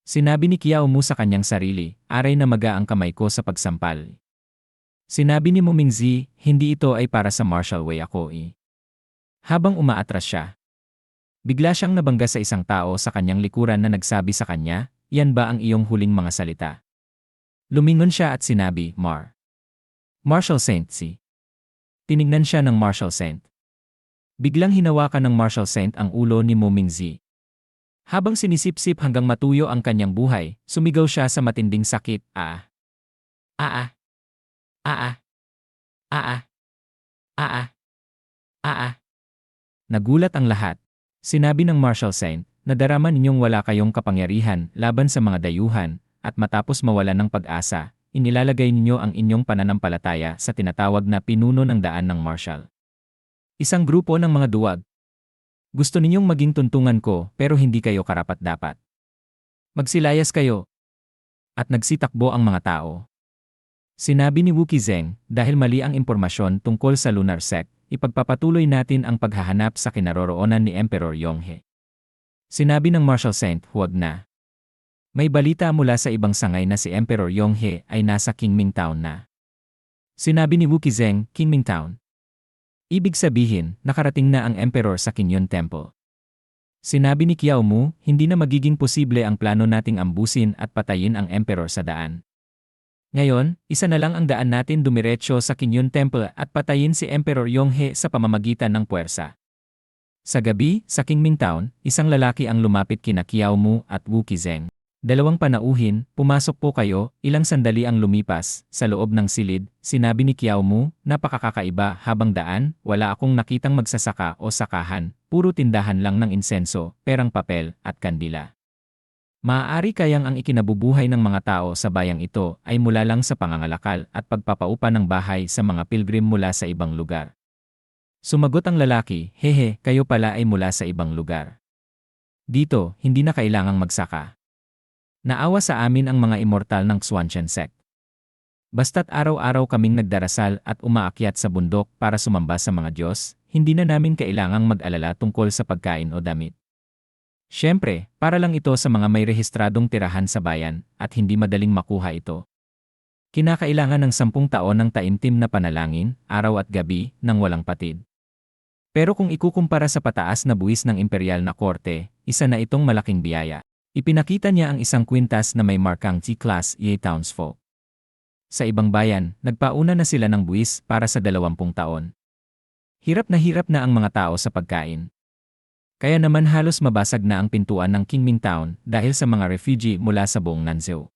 Sinabi ni Kiao Mu sa kanyang sarili, aray na maga ang kamay ko sa pagsampal. Sinabi ni Mumingzi, hindi ito ay para sa martial way ako eh. Habang umaatras siya, bigla siyang nabangga sa isang tao sa kanyang likuran na nagsabi sa kanya, yan ba ang iyong huling mga salita? Lumingon siya at sinabi, Mar. Marshal Saint si. Tinignan siya ng Marshal Saint. Biglang hinawakan ng Marshal Saint ang ulo ni Mu Mingzi. Habang sinisip-sip hanggang matuyo ang kanyang buhay, sumigaw siya sa matinding sakit, "Ah! Ah! Ah! Ah! Ah! Ah!" Nagulat ang lahat. Sinabi ng Marshal Saint, "Nadarama ninyong wala kayong kapangyarihan laban sa mga dayuhan, at matapos mawalan ng pag-asa, inilalagay ninyo ang inyong pananampalataya sa tinatawag na pinuno ng daan ng Marshal. Isang grupo ng mga duwag. Gusto ninyong maging tuntungan ko pero hindi kayo karapat-dapat. Magsilayas kayo." At nagsitakbo ang mga tao. Sinabi ni Wu Qizeng, "Dahil mali ang impormasyon tungkol sa lunar sect, ipagpapatuloy natin ang paghahanap sa kinaroroonan ni Emperor Yonghe." Sinabi ng Marshal Saint, "Huwag na. May balita mula sa ibang sangay na si Emperor Yonghe ay nasa Qingming Town na." Sinabi ni Wu Qizeng, "Qingming Town?" Ibig sabihin, nakarating na ang Emperor sa Qingyun Temple. Sinabi ni Qiao Mu, "Hindi na magiging posible ang plano nating ambusin at patayin ang Emperor sa daan. Ngayon, isa na lang ang daan natin dumiretso sa Qingyun Temple at patayin si Emperor Yonghe sa pamamagitan ng puwersa." Sa gabi, sa Qingming Town, isang lalaki ang lumapit kina Qiao Mu at Wu Qizeng. "Dalawang panauhin, pumasok po kayo." Ilang sandali ang lumipas, sa loob ng silid, sinabi ni Qiao Mu, "Napakakaiba, habang daan, wala akong nakitang magsasaka o sakahan, puro tindahan lang ng insenso, perang papel, at kandila. Maaari kayang ang ikinabubuhay ng mga tao sa bayang ito ay mula lang sa pangangalakal at pagpapaupa ng bahay sa mga pilgrim mula sa ibang lugar?" Sumagot ang lalaki, "Hehe, kayo pala ay mula sa ibang lugar. Dito, hindi na kailangang magsaka. Naawa sa amin ang mga immortal ng Xuanchen sect. Basta't araw-araw kaming nagdarasal at umaakyat sa bundok para sumamba sa mga Diyos, hindi na namin kailangang mag-alala tungkol sa pagkain o damit. Siyempre, para lang ito sa mga may rehistradong tirahan sa bayan, at hindi madaling makuha ito. Kinakailangan ng 10 taon ng taimtim na panalangin, araw at gabi, nang walang patid. Pero kung ikukumpara sa pataas na buwis ng imperial na korte, isa na itong malaking biyaya." Ipinakita niya ang isang kwintas na may markang T-Class Ye Townsfolk. Sa ibang bayan, nagpauna na sila ng buwis para sa 20 taon. Hirap na ang mga tao sa pagkain. Kaya naman halos mabasag na ang pintuan ng Qingming Town dahil sa mga refugee mula sa buong Nanzhou.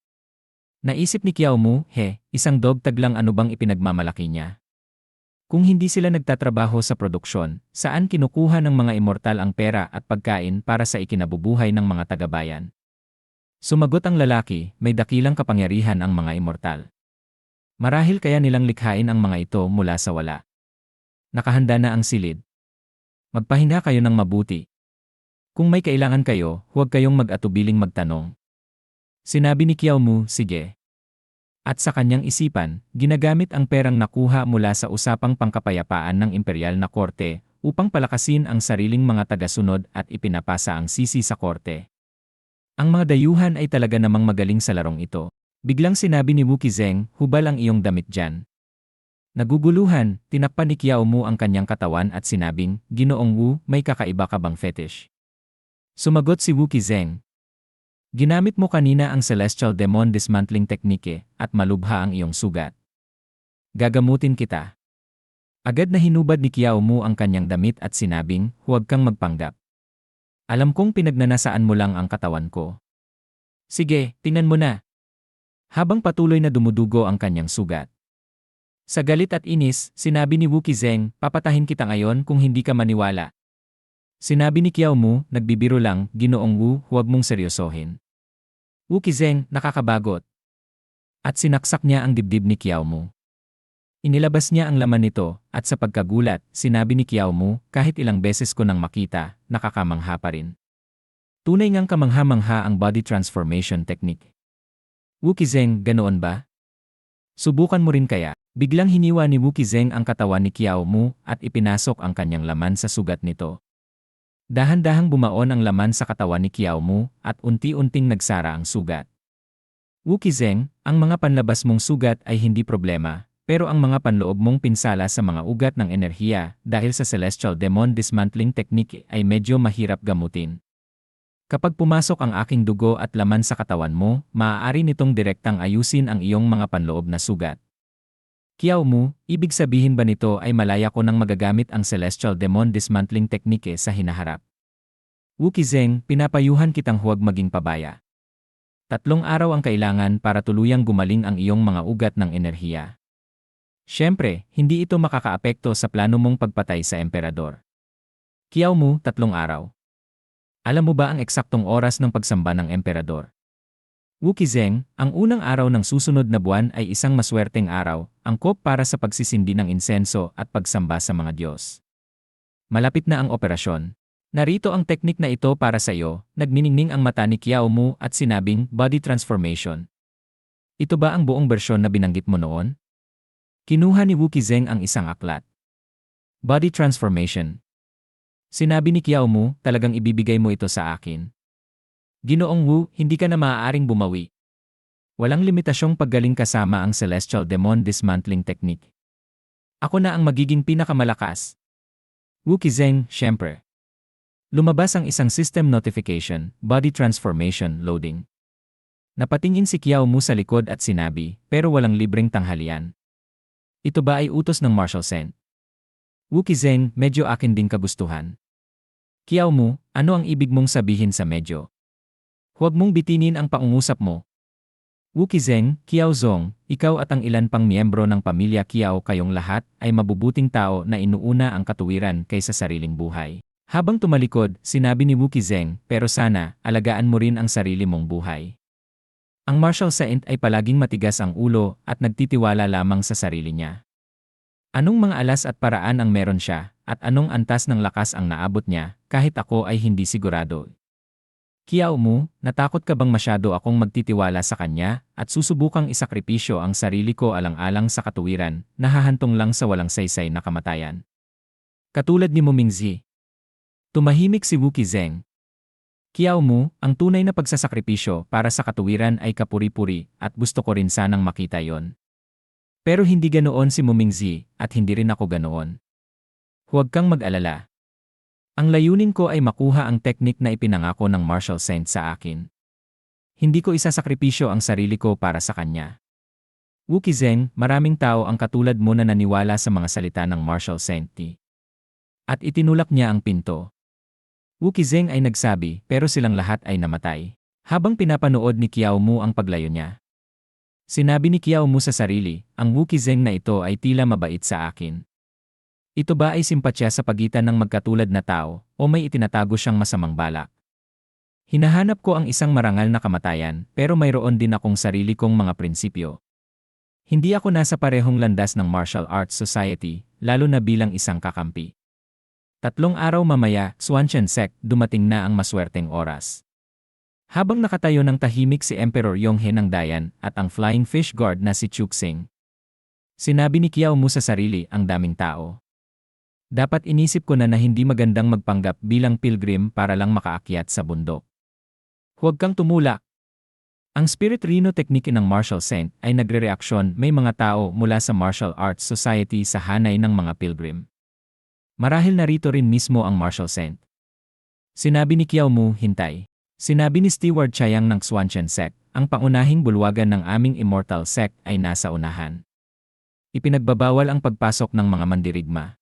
Naisip ni Qiao Mu, isang dogtag lang, ano bang ipinagmamalaki niya? Kung hindi sila nagtatrabaho sa produksyon, saan kinukuha ng mga immortal ang pera at pagkain para sa ikinabubuhay ng mga tagabayan? Sumagot ang lalaki, "May dakilang kapangyarihan ang mga immortal. Marahil kaya nilang likhain ang mga ito mula sa wala. Nakahanda na ang silid. Magpahinga kayo ng mabuti. Kung may kailangan kayo, huwag kayong mag-atubiling magtanong." Sinabi ni Qiao Mu, "Sige." At sa kanyang isipan, ginagamit ang perang nakuha mula sa usapang pangkapayapaan ng imperial na korte upang palakasin ang sariling mga tagasunod at ipinapasa ang sisi sa korte. Ang mga dayuhan ay talaga namang magaling sa larong ito. Biglang sinabi ni Wu Qizeng, "Hubal ang iyong damit dyan." Naguguluhan, tinakpan ni Qiao Mu ang kanyang katawan at sinabing, "Ginoong Wu, may kakaiba ka bang fetish?" Sumagot si Wu Qizeng, "Ginamit mo kanina ang Celestial Demon Dismantling Technique at malubha ang iyong sugat. Gagamutin kita." Agad na hinubad ni Qiao Mu ang kanyang damit at sinabing, "Huwag kang magpanggap. Alam kong pinagnanasaan mo lang ang katawan ko. Sige, tingnan mo na." Habang patuloy na dumudugo ang kanyang sugat. Sa galit at inis, sinabi ni Wu Qizeng, "Papatahin kita ngayon kung hindi ka maniwala." Sinabi ni Qiao Mu, "Nagbibiro lang, Ginoong Wu, huwag mong seryosohin." Wu Qizeng, nakakabagot. At sinaksak niya ang dibdib ni Qiao Mu. Inilabas niya ang laman nito, at sa pagkagulat, sinabi ni Qiao Mu, "Kahit ilang beses ko nang makita, nakakamangha pa rin. Tunay ngang kamangha-mangha ang body transformation technique." Wu Qizeng, "Ganoon ba? Subukan mo rin kaya?" Biglang hiniwa ni Wu Qizeng ang katawan ni Qiao Mu at ipinasok ang kanyang laman sa sugat nito. Dahan-dahang bumaon ang laman sa katawan ni Qiao Mu at unti-unting nagsara ang sugat. "Wu Qizeng, ang mga panlabas mong sugat ay hindi problema, pero ang mga panloob mong pinsala sa mga ugat ng enerhiya dahil sa Celestial Demon Dismantling Technique ay medyo mahirap gamutin. Kapag pumasok ang aking dugo at laman sa katawan mo, maaari nitong direktang ayusin ang iyong mga panloob na sugat." Kiao Mu, ibig sabihin ba nito ay malaya ko nang magagamit ang Celestial Demon Dismantling Technique sa hinaharap? Wu Qizeng, pinapayuhan kitang huwag maging pabaya. 3 araw ang kailangan para tuluyang gumaling ang iyong mga ugat ng enerhiya. Siyempre, hindi ito makakaapekto sa plano mong pagpatay sa emperador. Kiao Mu, 3 araw. Alam mo ba ang eksaktong oras ng pagsamba ng emperador? Wu Qizeng, ang unang araw ng susunod na buwan ay isang maswerteng araw, angkop para sa pagsisindi ng insenso at pagsamba sa mga Diyos. Malapit na ang operasyon. Narito ang teknik na ito para sa iyo, nagniningning ang mata ni Kiao Mu at sinabing, body transformation. Ito ba ang buong bersyon na binanggit mo noon? Kinuha ni Wu Qizeng ang isang aklat. Body transformation. Sinabi ni Kiao Mu, talagang ibibigay mo ito sa akin. Ginoong Wu, hindi ka na maaaring bumawi. Walang limitasyong paggaling kasama ang Celestial Demon Dismantling Technique. Ako na ang magiging pinakamalakas. Wu Qizeng, syempre. Lumabas ang isang system notification, body transformation loading. Napatingin si Kiao Mu sa likod at sinabi, pero walang libreng tanghalian. Ito ba ay utos ng Marshal Sen? Wu Qizeng, medyo akin din kagustuhan. Kiao Mu, ano ang ibig mong sabihin sa medyo? Huwag mong bitinin ang pangungusap mo. Wu Qizeng, Kiao Zong, ikaw at ang ilan pang miyembro ng pamilya Kiao kayong lahat ay mabubuting tao na inuuna ang katuwiran kaysa sariling buhay. Habang tumalikod, sinabi ni Wu Qizeng, pero sana, alagaan mo rin ang sarili mong buhay. Ang Marshal Saint ay palaging matigas ang ulo at nagtitiwala lamang sa sarili niya. Anong mga alas at paraan ang meron siya, at anong antas ng lakas ang naabot niya, kahit ako ay hindi sigurado. Kiao Mu, natakot ka bang masyado akong magtitiwala sa kanya at susubukang isakripisyo ang sarili ko alang-alang sa katuwiran, nahahantong lang sa walang saysay na kamatayan? Katulad ni Mu Mingzi. Tumahimik si Wu Qizeng. Kiao Mu, ang tunay na pagsasakripisyo para sa katuwiran ay kapuri-puri at gusto ko rin sanang makita yon. Pero hindi ganoon si Mu Mingzi at hindi rin ako ganoon. Huwag kang mag-alala. Ang layunin ko ay makuha ang teknik na ipinangako ng Marshal Saint sa akin. Hindi ko isasakripisyo ang sarili ko para sa kanya. Wu Qizeng, maraming tao ang katulad mo na naniwala sa mga salita ng Marshal Saint. At itinulak niya ang pinto. Wu Qizeng ay nagsabi, pero silang lahat ay namatay. Habang pinapanood ni Kiao Mu ang paglayo niya. Sinabi ni Kiao Mu sa sarili, ang Wu Qizeng na ito ay tila mabait sa akin. Ito ba ay simpatya sa pagitan ng magkatulad na tao o may itinatago siyang masamang balak? Hinahanap ko ang isang marangal na kamatayan pero mayroon din akong sarili kong mga prinsipyo. Hindi ako nasa parehong landas ng Martial Arts Society, lalo na bilang isang kakampi. 3 araw mamaya, Xuanchen Sect, dumating na ang maswerteng oras. Habang nakatayo ng tahimik si Emperor Yonghe ng Dayan at ang Flying Fish Guard na si Chuxing. Sinabi ni Kiao Mu sa sarili, ang daming tao. Dapat inisip ko na hindi magandang magpanggap bilang pilgrim para lang makaakyat sa bundok. Huwag kang tumulak. Ang Spirit Rhino Technique ng Marshal Saint ay nagre-reaksyon, may mga tao mula sa Martial Arts Society sa hanay ng mga pilgrim. Marahil narito rin mismo ang Marshal Saint. Sinabi ni Kiao Mu, hintay. Sinabi ni Steward Chayang ng Xuanchen Sect, ang pangunahing bulwagan ng aming Immortal Sect ay nasa unahan. Ipinagbabawal ang pagpasok ng mga mandirigma.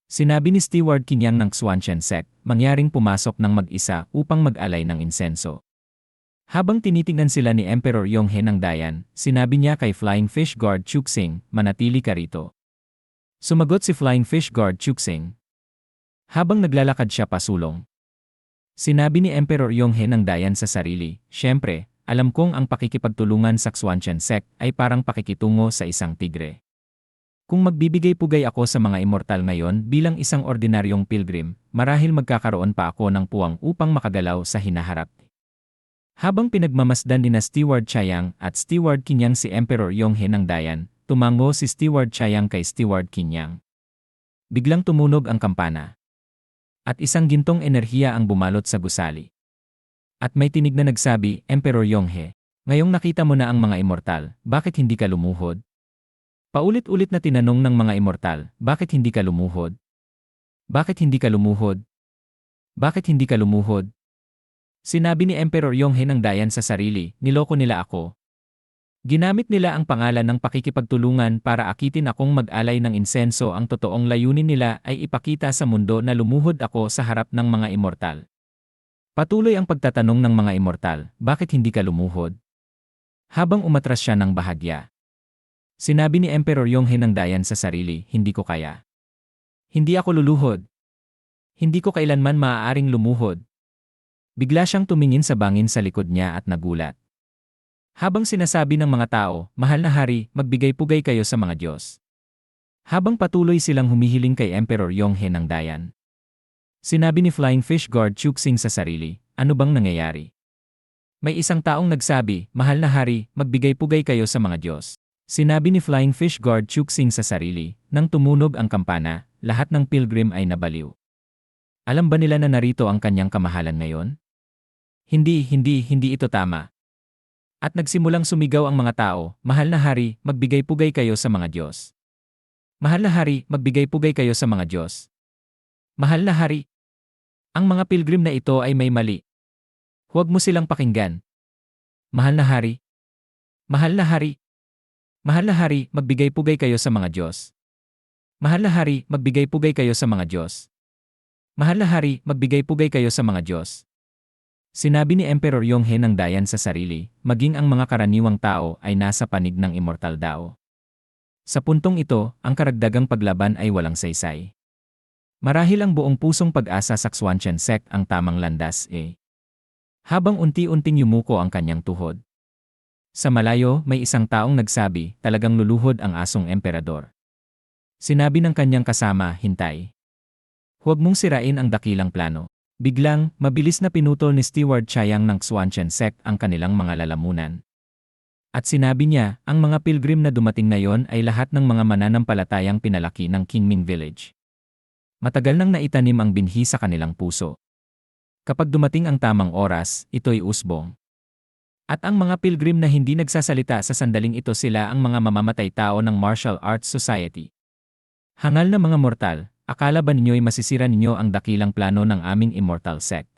Sinabi ni Steward Kinyang ng Xuanchen Sect, mangyaring pumasok ng mag-isa upang mag-alay ng insenso. Habang tinitingnan sila ni Emperor Yonghe ng Dayan, sinabi niya kay Flying Fish Guard Chuxing, manatili ka rito. Sumagot si Flying Fish Guard Chuxing. Habang naglalakad siya pasulong. Sinabi ni Emperor Yonghe ng Dayan sa sarili, syempre, alam kong ang pakikipagtulungan sa Xuanchen Sect ay parang pakikitungo sa isang tigre. Kung magbibigay pugay ako sa mga immortal ngayon bilang isang ordinaryong pilgrim, marahil magkakaroon pa ako ng puwang upang makagalaw sa hinaharap. Habang pinagmamasdan ni Steward Chayang at Steward Kinyang si Emperor Yonghe ng Dayan, tumango si Steward Chayang kay Steward Kinyang. Biglang tumunog ang kampana. At isang gintong enerhiya ang bumalot sa gusali. At may tinig na nagsabi, Emperor Yonghe, ngayong nakita mo na ang mga immortal, bakit hindi ka lumuhod? Paulit-ulit na tinanong ng mga immortal, bakit hindi ka lumuhod? Bakit hindi ka lumuhod? Bakit hindi ka lumuhod? Sinabi ni Emperor Yonghe ng Dayan sa sarili, niloko nila ako. Ginamit nila ang pangalan ng pakikipagtulungan para akitin akong mag-alay ng insenso. Ang totoong layunin nila ay ipakita sa mundo na lumuhod ako sa harap ng mga immortal. Patuloy ang pagtatanong ng mga immortal, bakit hindi ka lumuhod? Habang umatras siya ng bahagya. Sinabi ni Emperor Yonghe ng Dayan sa sarili, hindi ko kaya. Hindi ako luluhod. Hindi ko kailanman maaaring lumuhod. Bigla siyang tumingin sa bangin sa likod niya at nagulat. Habang sinasabi ng mga tao, mahal na hari, magbigay-pugay kayo sa mga Diyos. Habang patuloy silang humihiling kay Emperor Yonghe ng Dayan. Sinabi ni Flying Fish Guard Chuxing sa sarili, ano bang nangyayari? May isang taong nagsabi, mahal na hari, magbigay-pugay kayo sa mga Diyos. Sinabi ni Flying Fish Guard Chuxing sa sarili, nang tumunog ang kampana, lahat ng pilgrim ay nabaliw. Alam ba nila na narito ang kanyang kamahalan ngayon? Hindi ito tama. At nagsimulang sumigaw ang mga tao, mahal na hari, magbigay-pugay kayo sa mga Diyos. Mahal na hari, magbigay-pugay kayo sa mga Diyos. Mahal na hari. Ang mga pilgrim na ito ay may mali. Huwag mo silang pakinggan. Mahal na hari. Mahal na hari. Mahal na hari, magbigay-pugay kayo sa mga Diyos. Mahal na hari, magbigay-pugay kayo sa mga Diyos. Mahal na hari, magbigay-pugay kayo sa mga Diyos. Sinabi ni Emperor Yonghe ng Dayan sa sarili, maging ang mga karaniwang tao ay nasa panig ng immortal Dao. Sa puntong ito, ang karagdagang paglaban ay walang saysay. Marahil ang buong pusong pag-asa sa Xuanchen sect ang tamang landas Habang unti-unting yumuko ang kanyang tuhod. Sa malayo, may isang taong nagsabi, talagang luluhod ang asong emperador. Sinabi ng kanyang kasama, hintay. Huwag mong sirain ang dakilang plano. Biglang, mabilis na pinutol ni Steward Chayang ng Xuanchen sect ang kanilang mga lalamunan. At sinabi niya, ang mga pilgrim na dumating ngayon ay lahat ng mga mananampalatayang pinalaki ng Qingming Village. Matagal nang naitanim ang binhi sa kanilang puso. Kapag dumating ang tamang oras, ito'y usbong. At ang mga pilgrim na hindi nagsasalita sa sandaling ito sila ang mga mamamatay tao ng Martial Arts Society. Hangal na mga mortal, akala ba ninyo'y masisira ninyo ang dakilang plano ng aming immortal sect?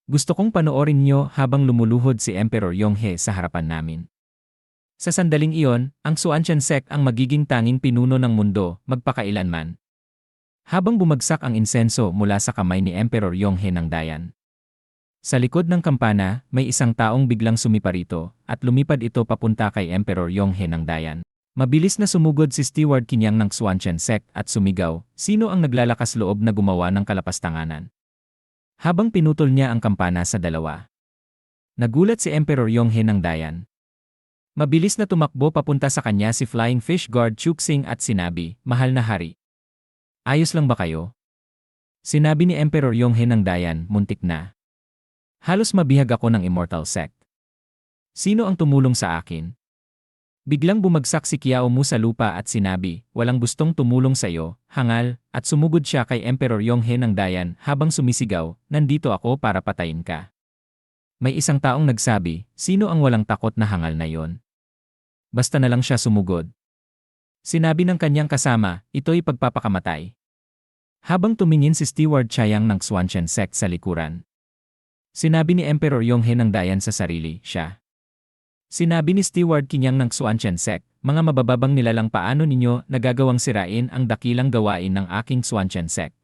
Gusto kong panoorin niyo habang lumuluhod si Emperor Yonghe sa harapan namin. Sa sandaling iyon, ang Xuanchen sect ang magiging tanging pinuno ng mundo, magpakailanman. Habang bumagsak ang insenso mula sa kamay ni Emperor Yonghe ng Dayan. Sa likod ng kampana, may isang taong biglang sumiparito, at lumipad ito papunta kay Emperor Yonghe ng Dayan. Mabilis na sumugod si Steward Qinyang ng Xuanchen sect at sumigaw, sino ang naglalakas loob na gumawa ng kalapastanganan? Habang pinutol niya ang kampana sa dalawa. Nagulat si Emperor Yonghe ng Dayan. Mabilis na tumakbo papunta sa kanya si Flying Fish Guard Chuxing at sinabi, mahal na hari. Ayos lang ba kayo? Sinabi ni Emperor Yonghe ng Dayan, muntik na. Halos mabihag ako ng immortal sect. Sino ang tumulong sa akin? Biglang bumagsak si Qiao Mu sa lupa at sinabi, walang gustong tumulong sa iyo, hangal, at sumugod siya kay Emperor Yonghe ng Dayan habang sumisigaw, nandito ako para patayin ka. May isang taong nagsabi, sino ang walang takot na hangal na yon? Basta na lang siya sumugod. Sinabi ng kanyang kasama, ito'y pagpapakamatay. Habang tumingin si Steward Chayang ng Xuanchen sect sa likuran. Sinabi ni Emperor Yonghe ng Dayan sa sarili, siya. Sinabi ni Steward Qinyang ng Xuanchen sect, mga mabababang nilalang paano ninyo nagagawang sirain ang dakilang gawain ng aking Xuanchen sect.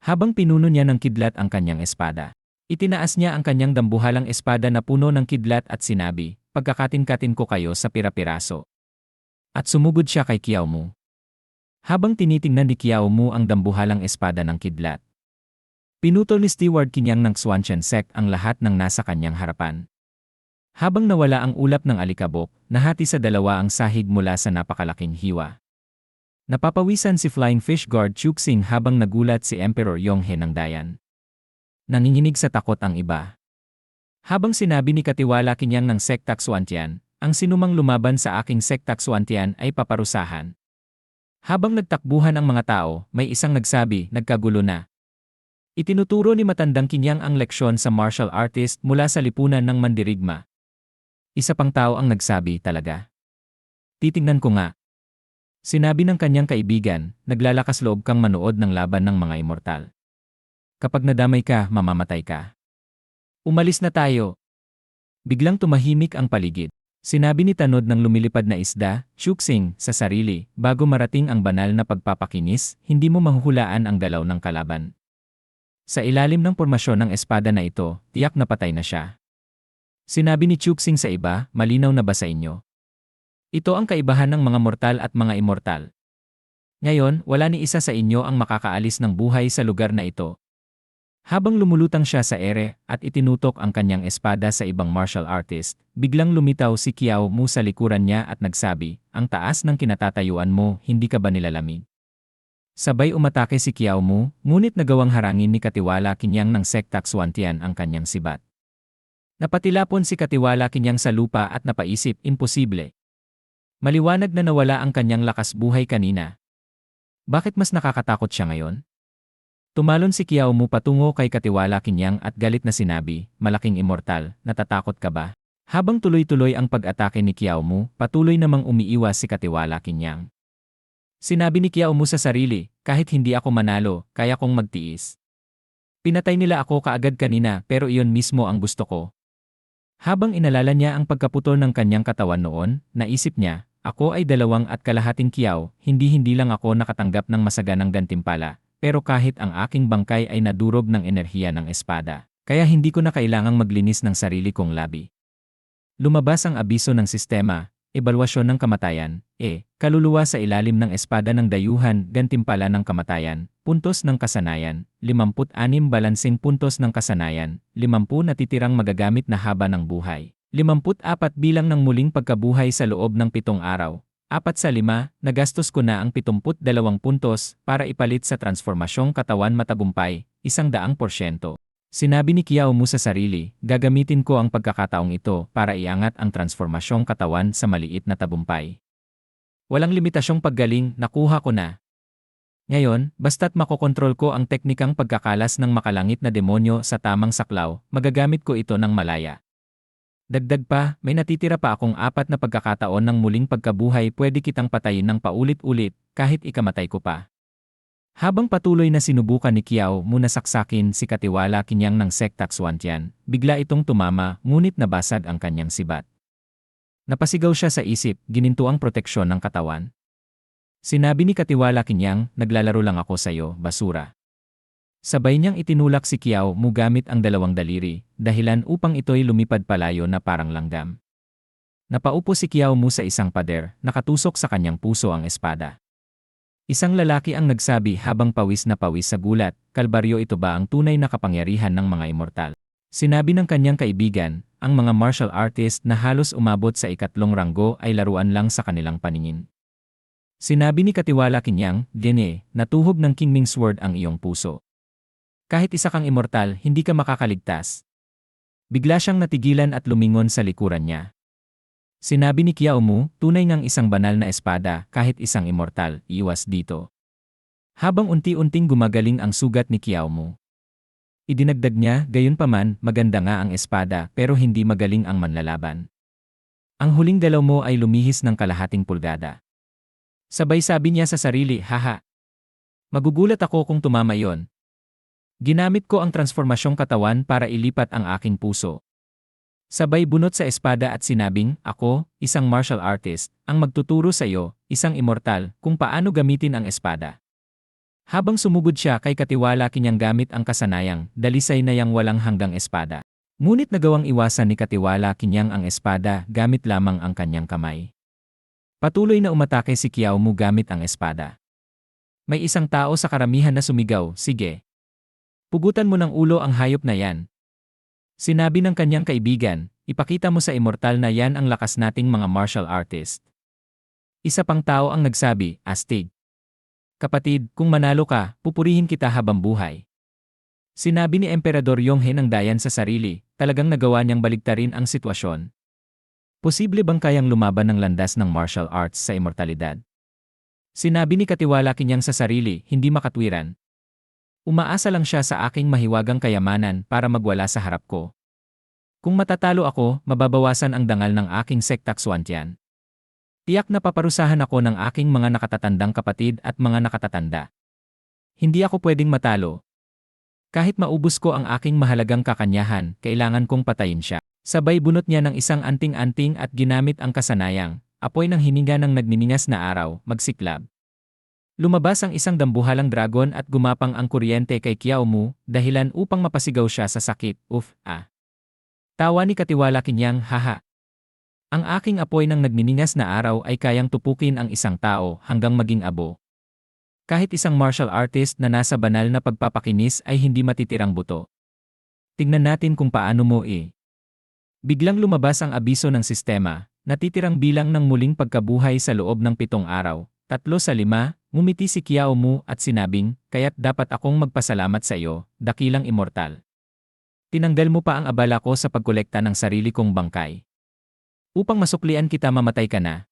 Habang pinuno niya ng kidlat ang kanyang espada. Itinaas niya ang kanyang dambuhalang espada na puno ng kidlat at sinabi, pagkakatin-katin ko kayo sa pira-piraso. At sumugod siya kay Qiao Mu. Habang tinitingnan ni Qiao Mu ang dambuhalang espada ng kidlat. Pinutol ni Steward Qinyang ng Xuanchen sect ang lahat ng nasa kanyang harapan. Habang nawala ang ulap ng alikabok, nahati sa dalawa ang sahig mula sa napakalaking hiwa. Napapawisan si Flying Fish Guard Chuxing habang nagulat si Emperor Yonghe ng Dayan. Nanginginig sa takot ang iba. Habang sinabi ni Katiwala Qinyang ng Sekta Xuantian, ang sinumang lumaban sa aking Sekta Xuantian ay paparusahan. Habang nagtakbuhan ang mga tao, may isang nagsabi, nagkagulo na. Itinuturo ni Matandang Qinyang ang leksyon sa martial artist mula sa lipunan ng mandirigma. Isa pang tao ang nagsabi, talaga. Titingnan ko nga. Sinabi ng kanyang kaibigan, naglalakas loob kang manood ng laban ng mga immortal. Kapag nadamay ka, mamamatay ka. Umalis na tayo. Biglang tumahimik ang paligid. Sinabi ni Tanod ng lumilipad na isda, Chuxing, sa sarili, bago marating ang banal na pagpapakinis, hindi mo mahuhulaan ang galaw ng kalaban. Sa ilalim ng pormasyon ng espada na ito, tiyak na patay na siya. Sinabi ni Chuxing sa iba, malinaw na ba sa inyo? Ito ang kaibahan ng mga mortal at mga immortal. Ngayon, wala ni isa sa inyo ang makakaalis ng buhay sa lugar na ito. Habang lumulutang siya sa ere at itinutok ang kanyang espada sa ibang martial artist, biglang lumitaw si Kiao Mu sa likuran niya at nagsabi, ang taas ng kinatatayuan mo, hindi ka ba nilalamig? Sabay umatake si Kiao Mu, ngunit nagawang harangin ni Katiwala Kinyang ng Sektak Swantian ang kanyang sibat. Napatilapon si Katiwala Kinyang sa lupa at napaisip, imposible. Maliwanag na nawala ang kanyang lakas buhay kanina. Bakit mas nakakatakot siya ngayon? Tumalon si Kiao Mu patungo kay Katiwala Kinyang at galit na sinabi, malaking immortal, natatakot ka ba? Habang tuloy-tuloy ang pag-atake ni Kiao Mu, patuloy namang umiiwas si Katiwala Kinyang. Sinabi ni Kiao Mu sa sarili, kahit hindi ako manalo, kaya kong magtiis. Pinatay nila ako kaagad kanina pero iyon mismo ang gusto ko. Habang inalala niya ang pagkaputol ng kanyang katawan noon, naisip niya, ako ay 2.5 Kiao, hindi lang ako nakatanggap ng masaganang gantimpala. Pero kahit ang aking bangkay ay nadurog ng enerhiya ng espada, kaya hindi ko na kailangang maglinis ng sarili kong labi. Lumabas ang abiso ng sistema, ebalwasyon ng kamatayan, kaluluwa sa ilalim ng espada ng dayuhan, gantimpala ng kamatayan, puntos ng kasanayan, 56 balansing puntos ng kasanayan, 50 natitirang magagamit na haba ng buhay, 54 bilang ng muling pagkabuhay sa loob ng 7 araw. 4/5, nagastos ko na ang 72 puntos para ipalit sa transformasyong katawan matagumpay, 100%. Sinabi ni Kiao Mu sa sarili, gagamitin ko ang pagkakataong ito para iangat ang transformasyong katawan sa maliit na tagumpay. Walang limitasyong paggaling, nakuha ko na. Ngayon, basta't makokontrol ko ang teknikang pagkakalas ng makalangit na demonyo sa tamang saklaw, magagamit ko ito ng malaya. Dagdag pa, may natitira pa akong 4 na pagkakataon ng muling pagkabuhay pwede kitang patayin ng paulit-ulit, kahit ikamatay ko pa. Habang patuloy na sinubukan ni Kiao Mu na saksakin si Katiwala Kinyang ng Sektak Swantian, bigla itong tumama ngunit nabasag ang kanyang sibat. Napasigaw siya sa isip, gininto ang proteksyon ng katawan. Sinabi ni Katiwala Kinyang, naglalaro lang ako sa'yo, basura. Sabay niyang itinulak si Kiao Mu gamit ang 2 daliri, dahilan upang ito'y lumipad palayo na parang langgam. Napaupo si Kiao Mu sa isang pader, nakatusok sa kanyang puso ang espada. Isang lalaki ang nagsabi habang pawis na pawis sa gulat, kalbaryo ito ba ang tunay na kapangyarihan ng mga immortal? Sinabi ng kanyang kaibigan, ang mga martial artist na halos umabot sa 3 ranggo ay laruan lang sa kanilang paningin. Sinabi ni Katiwala Kinyang, Gene, natuhog ng Kingming Sword ang iyong puso. Kahit isa kang immortal, hindi ka makakaligtas. Bigla siyang natigilan at lumingon sa likuran niya. Sinabi ni Kiao Mu, tunay ngang isang banal na espada, kahit isang immortal, iwas dito. Habang unti-unting gumagaling ang sugat ni Kiao Mu. Idinagdag niya, gayunpaman, maganda nga ang espada pero hindi magaling ang manlalaban. Ang huling galaw mo ay lumihis ng kalahating pulgada. Sabay sabi niya sa sarili, haha. Magugulat ako kung tumama yon. Ginamit ko ang transformasyong katawan para ilipat ang aking puso. Sabay bunot sa espada at sinabing, ako, isang martial artist, ang magtuturo sa iyo, isang immortal, kung paano gamitin ang espada. Habang sumugod siya kay Katiwala Kinyang gamit ang kasanayang, dalisay na yang walang hanggang espada. Ngunit nagawang iwasan ni Katiwala Kinyang ang espada gamit lamang ang kanyang kamay. Patuloy na umatake si Kiao Mu gamit ang espada. May isang tao sa karamihan na sumigaw, sige. Pugutan mo ng ulo ang hayop na yan. Sinabi ng kanyang kaibigan, ipakita mo sa immortal na yan ang lakas nating mga martial artist. Isa pang tao ang nagsabi, astig. Kapatid, kung manalo ka, pupurihin kita habang buhay. Sinabi ni Emperador Yonghe ng Dayan sa sarili, talagang nagawa niyang baligtarin ang sitwasyon. Posible bang kayang lumaban ng landas ng martial arts sa immortalidad? Sinabi ni Katiwala Kinyang sa sarili, hindi makatwiran. Umaasa lang siya sa aking mahiwagang kayamanan para magwala sa harap ko. Kung matatalo ako, mababawasan ang dangal ng aking Sektak Swantian. Tiyak na paparusahan ako ng aking mga nakatatandang kapatid at mga nakatatanda. Hindi ako pwedeng matalo. Kahit maubos ko ang aking mahalagang kakanyahan, kailangan kong patayin siya. Sabay bunot niya ng isang anting-anting at ginamit ang kasanayang, apoy ng hininga ng nagniningas na araw, magsiklab. Lumabas ang isang dambuhalang dragon at gumapang ang kuryente kay Kiao Mu, dahilan upang mapasigaw siya sa sakit, Tawa ni Katiwala Kinyang, haha. Ang aking apoy ng nagniningas na araw ay kayang tupukin ang isang tao hanggang maging abo. Kahit isang martial artist na nasa banal na pagpapakinis ay hindi matitirang buto. Tingnan natin kung paano mo Biglang lumabas ang abiso ng sistema, natitirang bilang ng muling pagkabuhay sa loob ng 7 araw, 3 sa 5, ngumiti si Kiao Mu at sinabing, kaya't dapat akong magpasalamat sa iyo, dakilang immortal. Tinanggal mo pa ang abala ko sa pagkolekta ng sarili kong bangkay. Upang masuklian kita mamatay ka na.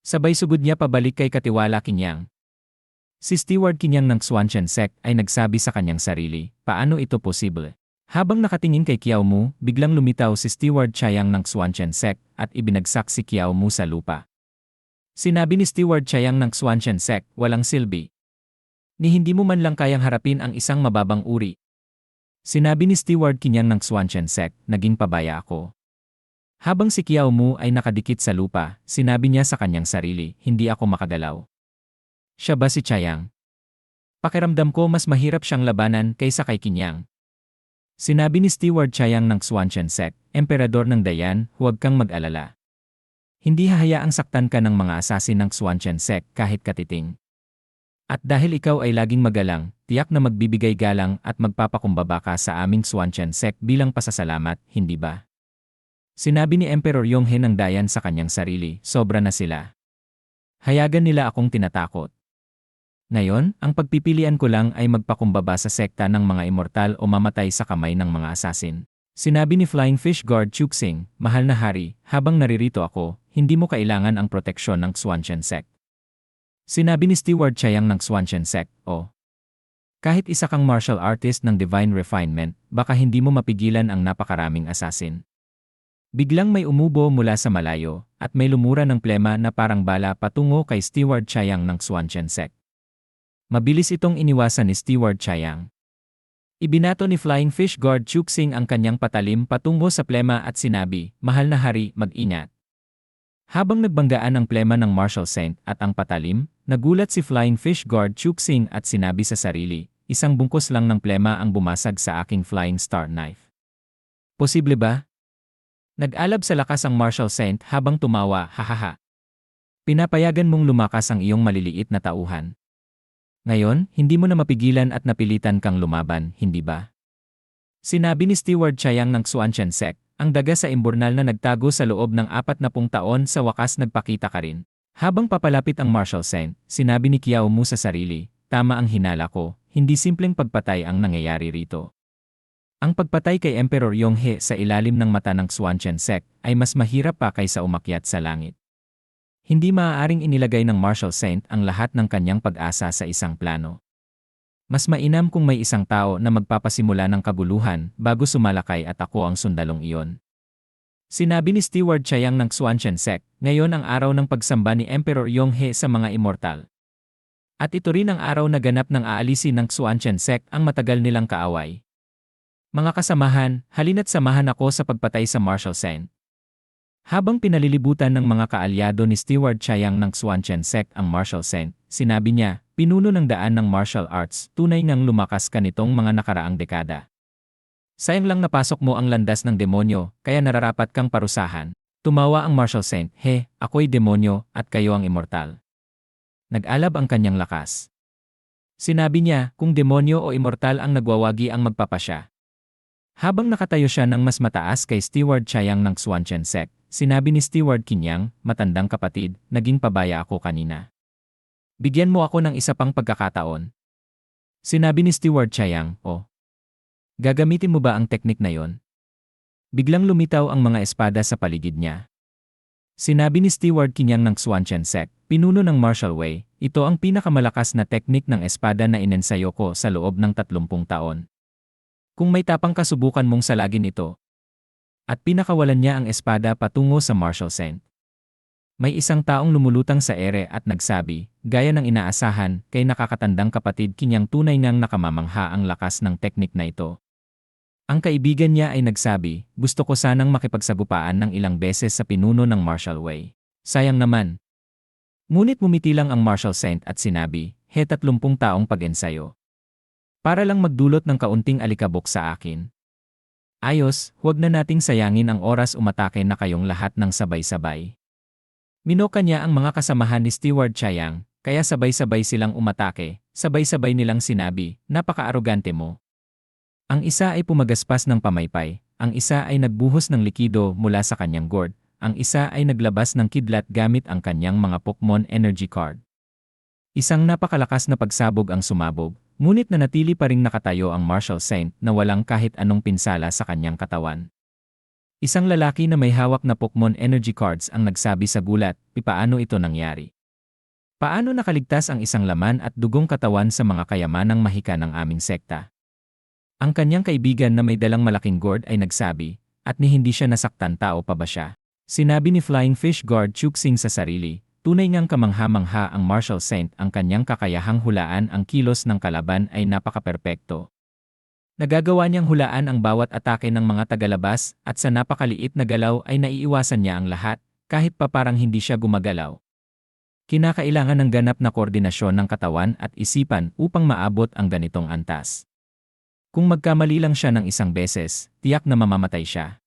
Sabay sugod niya pabalik kay Katiwala Kinyang. Si Steward Kinyang ng Xuanchen Sect ay nagsabi sa kanyang sarili, paano ito posible? Habang nakatingin kay Kiao Mu, biglang lumitaw si Steward Chayang ng Xuanchen Sect at ibinagsak si Kiao Mu sa lupa. Sinabi ni Steward Chayang ng Xuanchen Sect, walang silbi. Ni hindi mo man lang kayang harapin ang isang mababang uri. Sinabi ni Steward Kinyang ng Xuanchen Sect, naging pabaya ako. Habang si Kiao Mu ay nakadikit sa lupa, sinabi niya sa kanyang sarili, hindi ako makagalaw. Siya ba si Chayang? Pakiramdam ko mas mahirap siyang labanan kaysa kay Kinyang. Sinabi ni Steward Chayang ng Xuanchen Sect, Emperador ng Dayan, huwag kang mag-alala. Hindi hahayaang saktan ka ng mga asasin ng Xuanchen Sect kahit katiting. At dahil ikaw ay laging magalang, tiyak na magbibigay galang at magpapakumbaba ka sa aming Xuanchen Sect bilang pasasalamat, hindi ba? Sinabi ni Emperor Yonghe ng Dayan sa kanyang sarili, sobra na sila. Hayagan nila akong tinatakot. Ngayon, ang pagpipilian ko lang ay magpakumbaba sa sekta ng mga immortal o mamatay sa kamay ng mga asasin. Sinabi ni Flying Fish Guard Chuxing, mahal na hari, habang naririto ako, hindi mo kailangan ang proteksyon ng Xuanchen Sect. Sinabi ni Steward Chayang ng Xuanchen Sect, kahit isa kang martial artist ng divine refinement, baka hindi mo mapigilan ang napakaraming asasin. Biglang may umubo mula sa malayo, at may lumura ng plema na parang bala patungo kay Steward Chayang ng Xuanchen Sect. Mabilis itong iniwasan ni Steward Chayang. Ibinato ni Flying Fish Guard Chuxing ang kanyang patalim patungo sa plema at sinabi, mahal na hari, mag-ingat. Habang nagbanggaan ang plema ng Martial Saint at ang patalim, nagulat si Flying Fish Guard Chuxing at sinabi sa sarili, isang bungkos lang ng plema ang bumasag sa aking Flying Star Knife. Posible ba? Nag-alab sa lakas ang Martial Saint habang tumawa, hahaha. Pinapayagan mong lumakas ang iyong maliliit na tauhan. Ngayon, hindi mo na mapigilan at napilitan kang lumaban, hindi ba? Sinabi ni Steward Chayang ng Xuanchen Sect, ang daga sa imburnal na nagtago sa loob ng 40 taon sa wakas nagpakita ka rin. Habang papalapit ang Martial Saint, sinabi ni Kiao Mu sa sarili, tama ang hinala ko, hindi simpleng pagpatay ang nangyayari rito. Ang pagpatay kay Emperor Yonghe sa ilalim ng mata ng Xuanchen Sect ay mas mahirap pa kaysa umakyat sa langit. Hindi maaaring inilagay ng Martial Saint ang lahat ng kanyang pag-asa sa isang plano. Mas mainam kung may isang tao na magpapasimula ng kaguluhan bago sumalakay at ako ang sundalong iyon. Sinabi ni Steward Chayang ng Xuanchen Sect, ngayon ang araw ng pagsamba ni Emperor Yonghe sa mga immortal. At ito rin ang araw na ganap ng aalisin ng Xuanchen Sect ang matagal nilang kaaway. Mga kasamahan, halina't samahan ako sa pagpatay sa Martial Saint. Habang pinalilibutan ng mga kaalyado ni Steward Chayang ng Xuanchen Sect ang Martial Saint, sinabi niya, pinuno ng daan ng martial arts, tunay ngang lumakas ka nitong mga nakaraang dekada. Sayang lang napasok mo ang landas ng demonyo, kaya nararapat kang parusahan. Tumawa ang Martial Saint, ako'y demonyo at kayo ang immortal. Nag-alab ang kanyang lakas. Sinabi niya, kung demonyo o immortal ang nagwawagi ang magpapasya. Habang nakatayo siya ng mas mataas kay Steward Chayang ng Xuanchen Sect, sinabi ni Steward Kinyang, matandang kapatid, naging pabaya ako kanina. Bigyan mo ako ng isa pang pagkakataon. Sinabi ni Steward Chayang, gagamitin mo ba ang teknik na yon? Biglang lumitaw ang mga espada sa paligid niya. Sinabi ni Steward Kinyang ng Xuanchen Sect, pinuno ng martial way, ito ang pinakamalakas na teknik ng espada na inensayo ko sa loob ng 30 taon. Kung may tapang ka subukan mong salagin ito. At pinakawalan niya ang espada patungo sa Martial Saint. May isang taong lumulutang sa ere at nagsabi, gaya ng inaasahan, kay nakakatandang kapatid Kinyang tunay ngang nakamamangha ang lakas ng teknik na ito. Ang kaibigan niya ay nagsabi, gusto ko sanang makipagsagupaan ng ilang beses sa pinuno ng Marshall Way. Sayang naman. Ngunit ngumiti lang ang Marshall Saint at sinabi, 30 taong pag-ensayo. Para lang magdulot ng kaunting alikabok sa akin. Ayos, huwag na nating sayangin ang oras umatake na kayong lahat ng sabay-sabay. Minoka niya ang mga kasamahan ni Steward Chayang, kaya sabay-sabay silang umatake, sabay-sabay nilang sinabi, napaka-arogante mo. Ang isa ay pumagaspas ng pamaypay, ang isa ay nagbuhos ng likido mula sa kanyang gourd, ang isa ay naglabas ng kidlat gamit ang kanyang mga Pokemon Energy Card. Isang napakalakas na pagsabog ang sumabog, ngunit nanatili pa ring nakatayo ang Marshall Saint na walang kahit anong pinsala sa kanyang katawan. Isang lalaki na may hawak na Pokemon Energy Cards ang nagsabi sa gulat, paano ito nangyari? Paano nakaligtas ang isang laman at dugong katawan sa mga kayamanang mahika ng aming sekta? Ang kanyang kaibigan na may dalang malaking gourd ay nagsabi, at ni hindi siya nasaktan tao pa ba siya? Sinabi ni Flying Fish Guard Chuxing sa sarili, tunay ngang kamangha-mangha ang Marshall Saint, ang kanyang kakayahang hulaan ang kilos ng kalaban ay napakaperpekto. Nagagawa niyang hulaan ang bawat atake ng mga tagalabas at sa napakaliit na galaw ay naiiwasan niya ang lahat, kahit pa parang hindi siya gumagalaw. Kinakailangan ng ganap na koordinasyon ng katawan at isipan upang maabot ang ganitong antas. Kung magkamali lang siya ng isang beses, tiyak na mamamatay siya.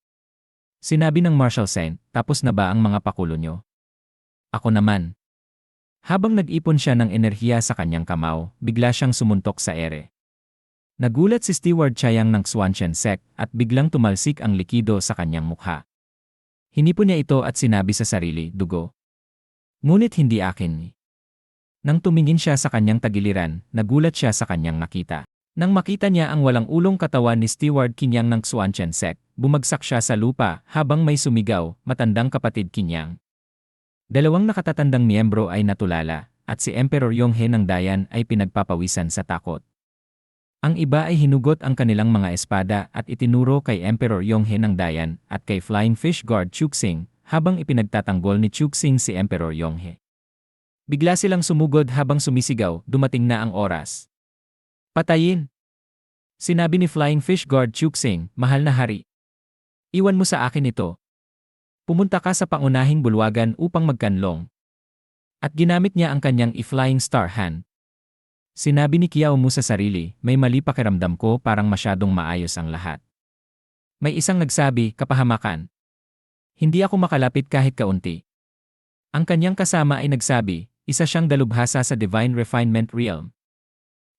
Sinabi ng Marshall Saint, tapos na ba ang mga pakulo nyo? Ako naman. Habang nag-ipon siya ng enerhiya sa kanyang kamao, bigla siyang sumuntok sa ere. Nagulat si Steward Chayang ng Swanshan Sect at biglang tumalsik ang likido sa kanyang mukha. Hinipon niya ito at sinabi sa sarili, dugo. Ngunit hindi akin. Nang tumingin siya sa kanyang tagiliran, nagulat siya sa kanyang nakita. Nang makita niya ang walang ulong katawan ni Steward Kinyang ng Swanshan Sect, bumagsak siya sa lupa habang may sumigaw, matandang kapatid Kinyang. Dalawang nakatatandang miyembro ay natulala, at si Emperor Yonghe ng Dayan ay pinagpapawisan sa takot. Ang iba ay hinugot ang kanilang mga espada at itinuro kay Emperor Yonghe ng Dayan at kay Flying Fish Guard Chuxing, habang ipinagtatanggol ni Chuxing si Emperor Yonghe. Bigla silang sumugod habang sumisigaw, dumating na ang oras. Patayin! Sinabi ni Flying Fish Guard Chuxing, mahal na hari. Iwan mo sa akin ito. Pumunta ka sa pangunahing bulwagan upang magkanlong. At ginamit niya ang kanyang i-Flying Star Hand. Sinabi ni Kiao Mu sa sarili, may mali pakiramdam ko, parang masyadong maayos ang lahat. May isang nagsabi, kapahamakan. Hindi ako makalapit kahit kaunti. Ang kanyang kasama ay nagsabi, isa siyang dalubhasa sa Divine Refinement Realm.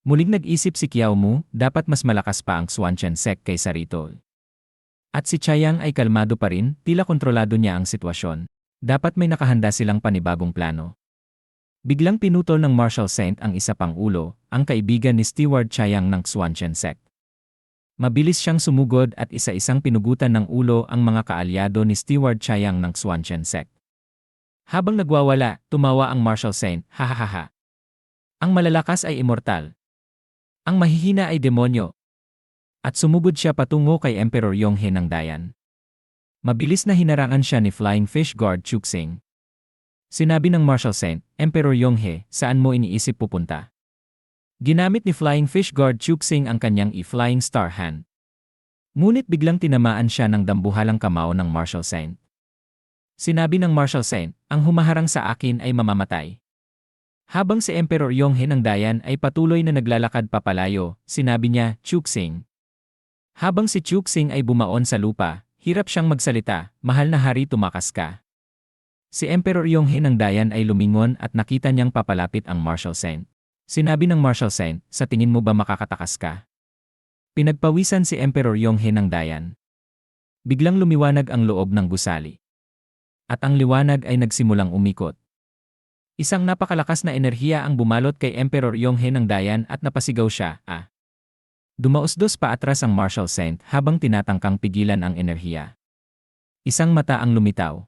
Muling nag-isip si Kiao Mu, dapat mas malakas pa ang Swanshan Sect kaysa rito. At si Chayang ay kalmado pa rin, tila kontrolado niya ang sitwasyon. Dapat may nakahanda silang panibagong plano. Biglang pinutol ng Marshall Saint ang isa pang ulo, ang kaibigan ni Steward Chayang ng Swanshan Sect. Mabilis siyang sumugod at isa-isang pinugutan ng ulo ang mga kaalyado ni Steward Chayang ng Swanshan Sect. Habang nagwawala, tumawa ang Marshall Saint, hahaha. Ang malalakas ay immortal. Ang mahihina ay demonyo. At sumugod siya patungo kay Emperor Yonghe ng Dayan. Mabilis na hinarangan siya ni Flying Fish Guard Chuxing. Sinabi ng Marshall Saint, Emperor Yonghe, saan mo iniisip pupunta? Ginamit ni Flying Fish Guard Chuxing ang kanyang i-Flying Star Hand. Ngunit biglang tinamaan siya ng dambuhalang kamao ng Marshall Saint. Sinabi ng Marshall Saint, ang humaharang sa akin ay mamamatay. Habang si Emperor Yonghe ng Dayan ay patuloy na naglalakad papalayo, sinabi niya, Chuxing. Habang si Chuxing ay bumaon sa lupa, hirap siyang magsalita, mahal na hari, tumakas ka. Si Emperor Yonghe ng Dayan ay lumingon at nakita niyang papalapit ang Marshall Saint. Sinabi ng Marshall Saint, sa tingin mo ba makakatakas ka? Pinagpawisan si Emperor Yonghe ng Dayan. Biglang lumiwanag ang loob ng gusali. At ang liwanag ay nagsimulang umikot. Isang napakalakas na enerhiya ang bumalot kay Emperor Yonghe ng Dayan at napasigaw siya, Dumausdos pa atras ang Marshall Saint habang tinatangkang pigilan ang enerhiya. Isang mata ang lumitaw.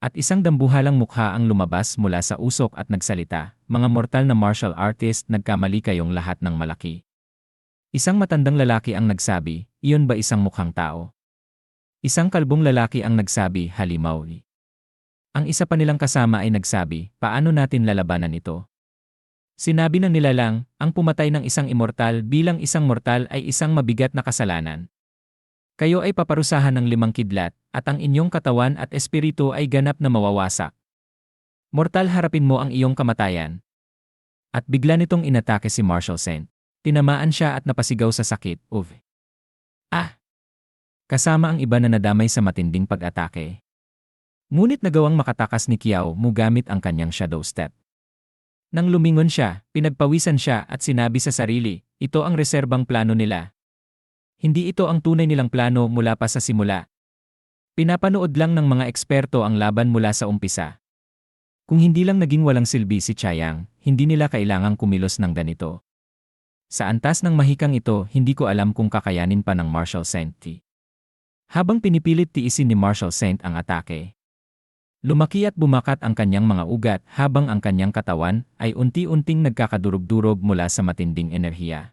At isang dambuhalang mukha ang lumabas mula sa usok at nagsalita, mga mortal na martial artist, nagkamali kayong lahat ng malaki. Isang matandang lalaki ang nagsabi, iyon ba isang mukhang tao? Isang kalbong lalaki ang nagsabi, halimaw. Ang isa pa nilang kasama ay nagsabi, paano natin lalabanan ito? Sinabi ng nilalang, ang pumatay ng isang immortal bilang isang mortal ay isang mabigat na kasalanan. Kayo ay paparusahan ng 5 kidlat, at ang inyong katawan at espiritu ay ganap na mawawasak. Mortal, harapin mo ang iyong kamatayan. At bigla nitong inatake si Marshall Saint. Tinamaan siya at napasigaw sa sakit. Ah! Kasama ang iba na nadamay sa matinding pag-atake. Ngunit nagawang makatakas ni Kiao Mu gamit ang kanyang shadow step. Nang lumingon siya, pinagpawisan siya at sinabi sa sarili, ito ang reserbang plano nila. Hindi ito ang tunay nilang plano mula pa sa simula. Pinapanood lang ng mga eksperto ang laban mula sa umpisa. Kung hindi lang naging walang silbi si Chayang, hindi nila kailangang kumilos ng ganito. Sa antas ng mahikang ito, hindi ko alam kung kakayanin pa ng Marshall Saint. Habang pinipilit tiisin ni Marshall Saint ang atake, lumaki at bumakat ang kanyang mga ugat habang ang kanyang katawan ay unti-unting nagkakadurog-durog mula sa matinding enerhiya.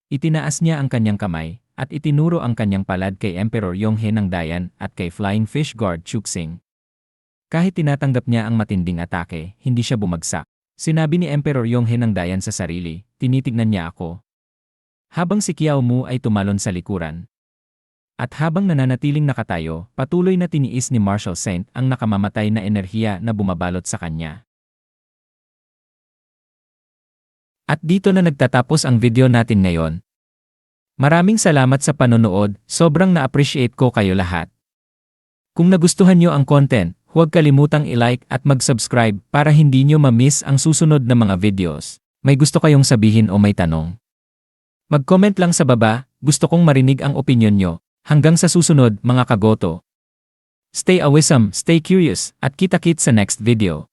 Itinaas niya ang kanyang kamay at itinuro ang kanyang palad kay Emperor Yonghe ng Dayan at kay Flying Fish Guard Chuxing. Kahit tinatanggap niya ang matinding atake, hindi siya bumagsak. Sinabi ni Emperor Yonghe ng Dayan sa sarili, tinitignan niya ako. Habang si Kiao Mu ay tumalon sa likuran. At habang nananatiling nakatayo, patuloy na tiniis ni Marshall Saint ang nakamamatay na enerhiya na bumabalot sa kanya. At dito na nagtatapos ang video natin ngayon. Maraming salamat sa panonood, sobrang na-appreciate ko kayo lahat. Kung nagustuhan nyo ang content, huwag kalimutang i-like at mag-subscribe para hindi nyo ma-miss ang susunod na mga videos. May gusto kayong sabihin o may tanong? Mag-comment lang sa baba, gusto kong marinig ang opinyon nyo. Hanggang sa susunod mga kagoto. Stay awesome, stay curious, at kita-kits sa next video.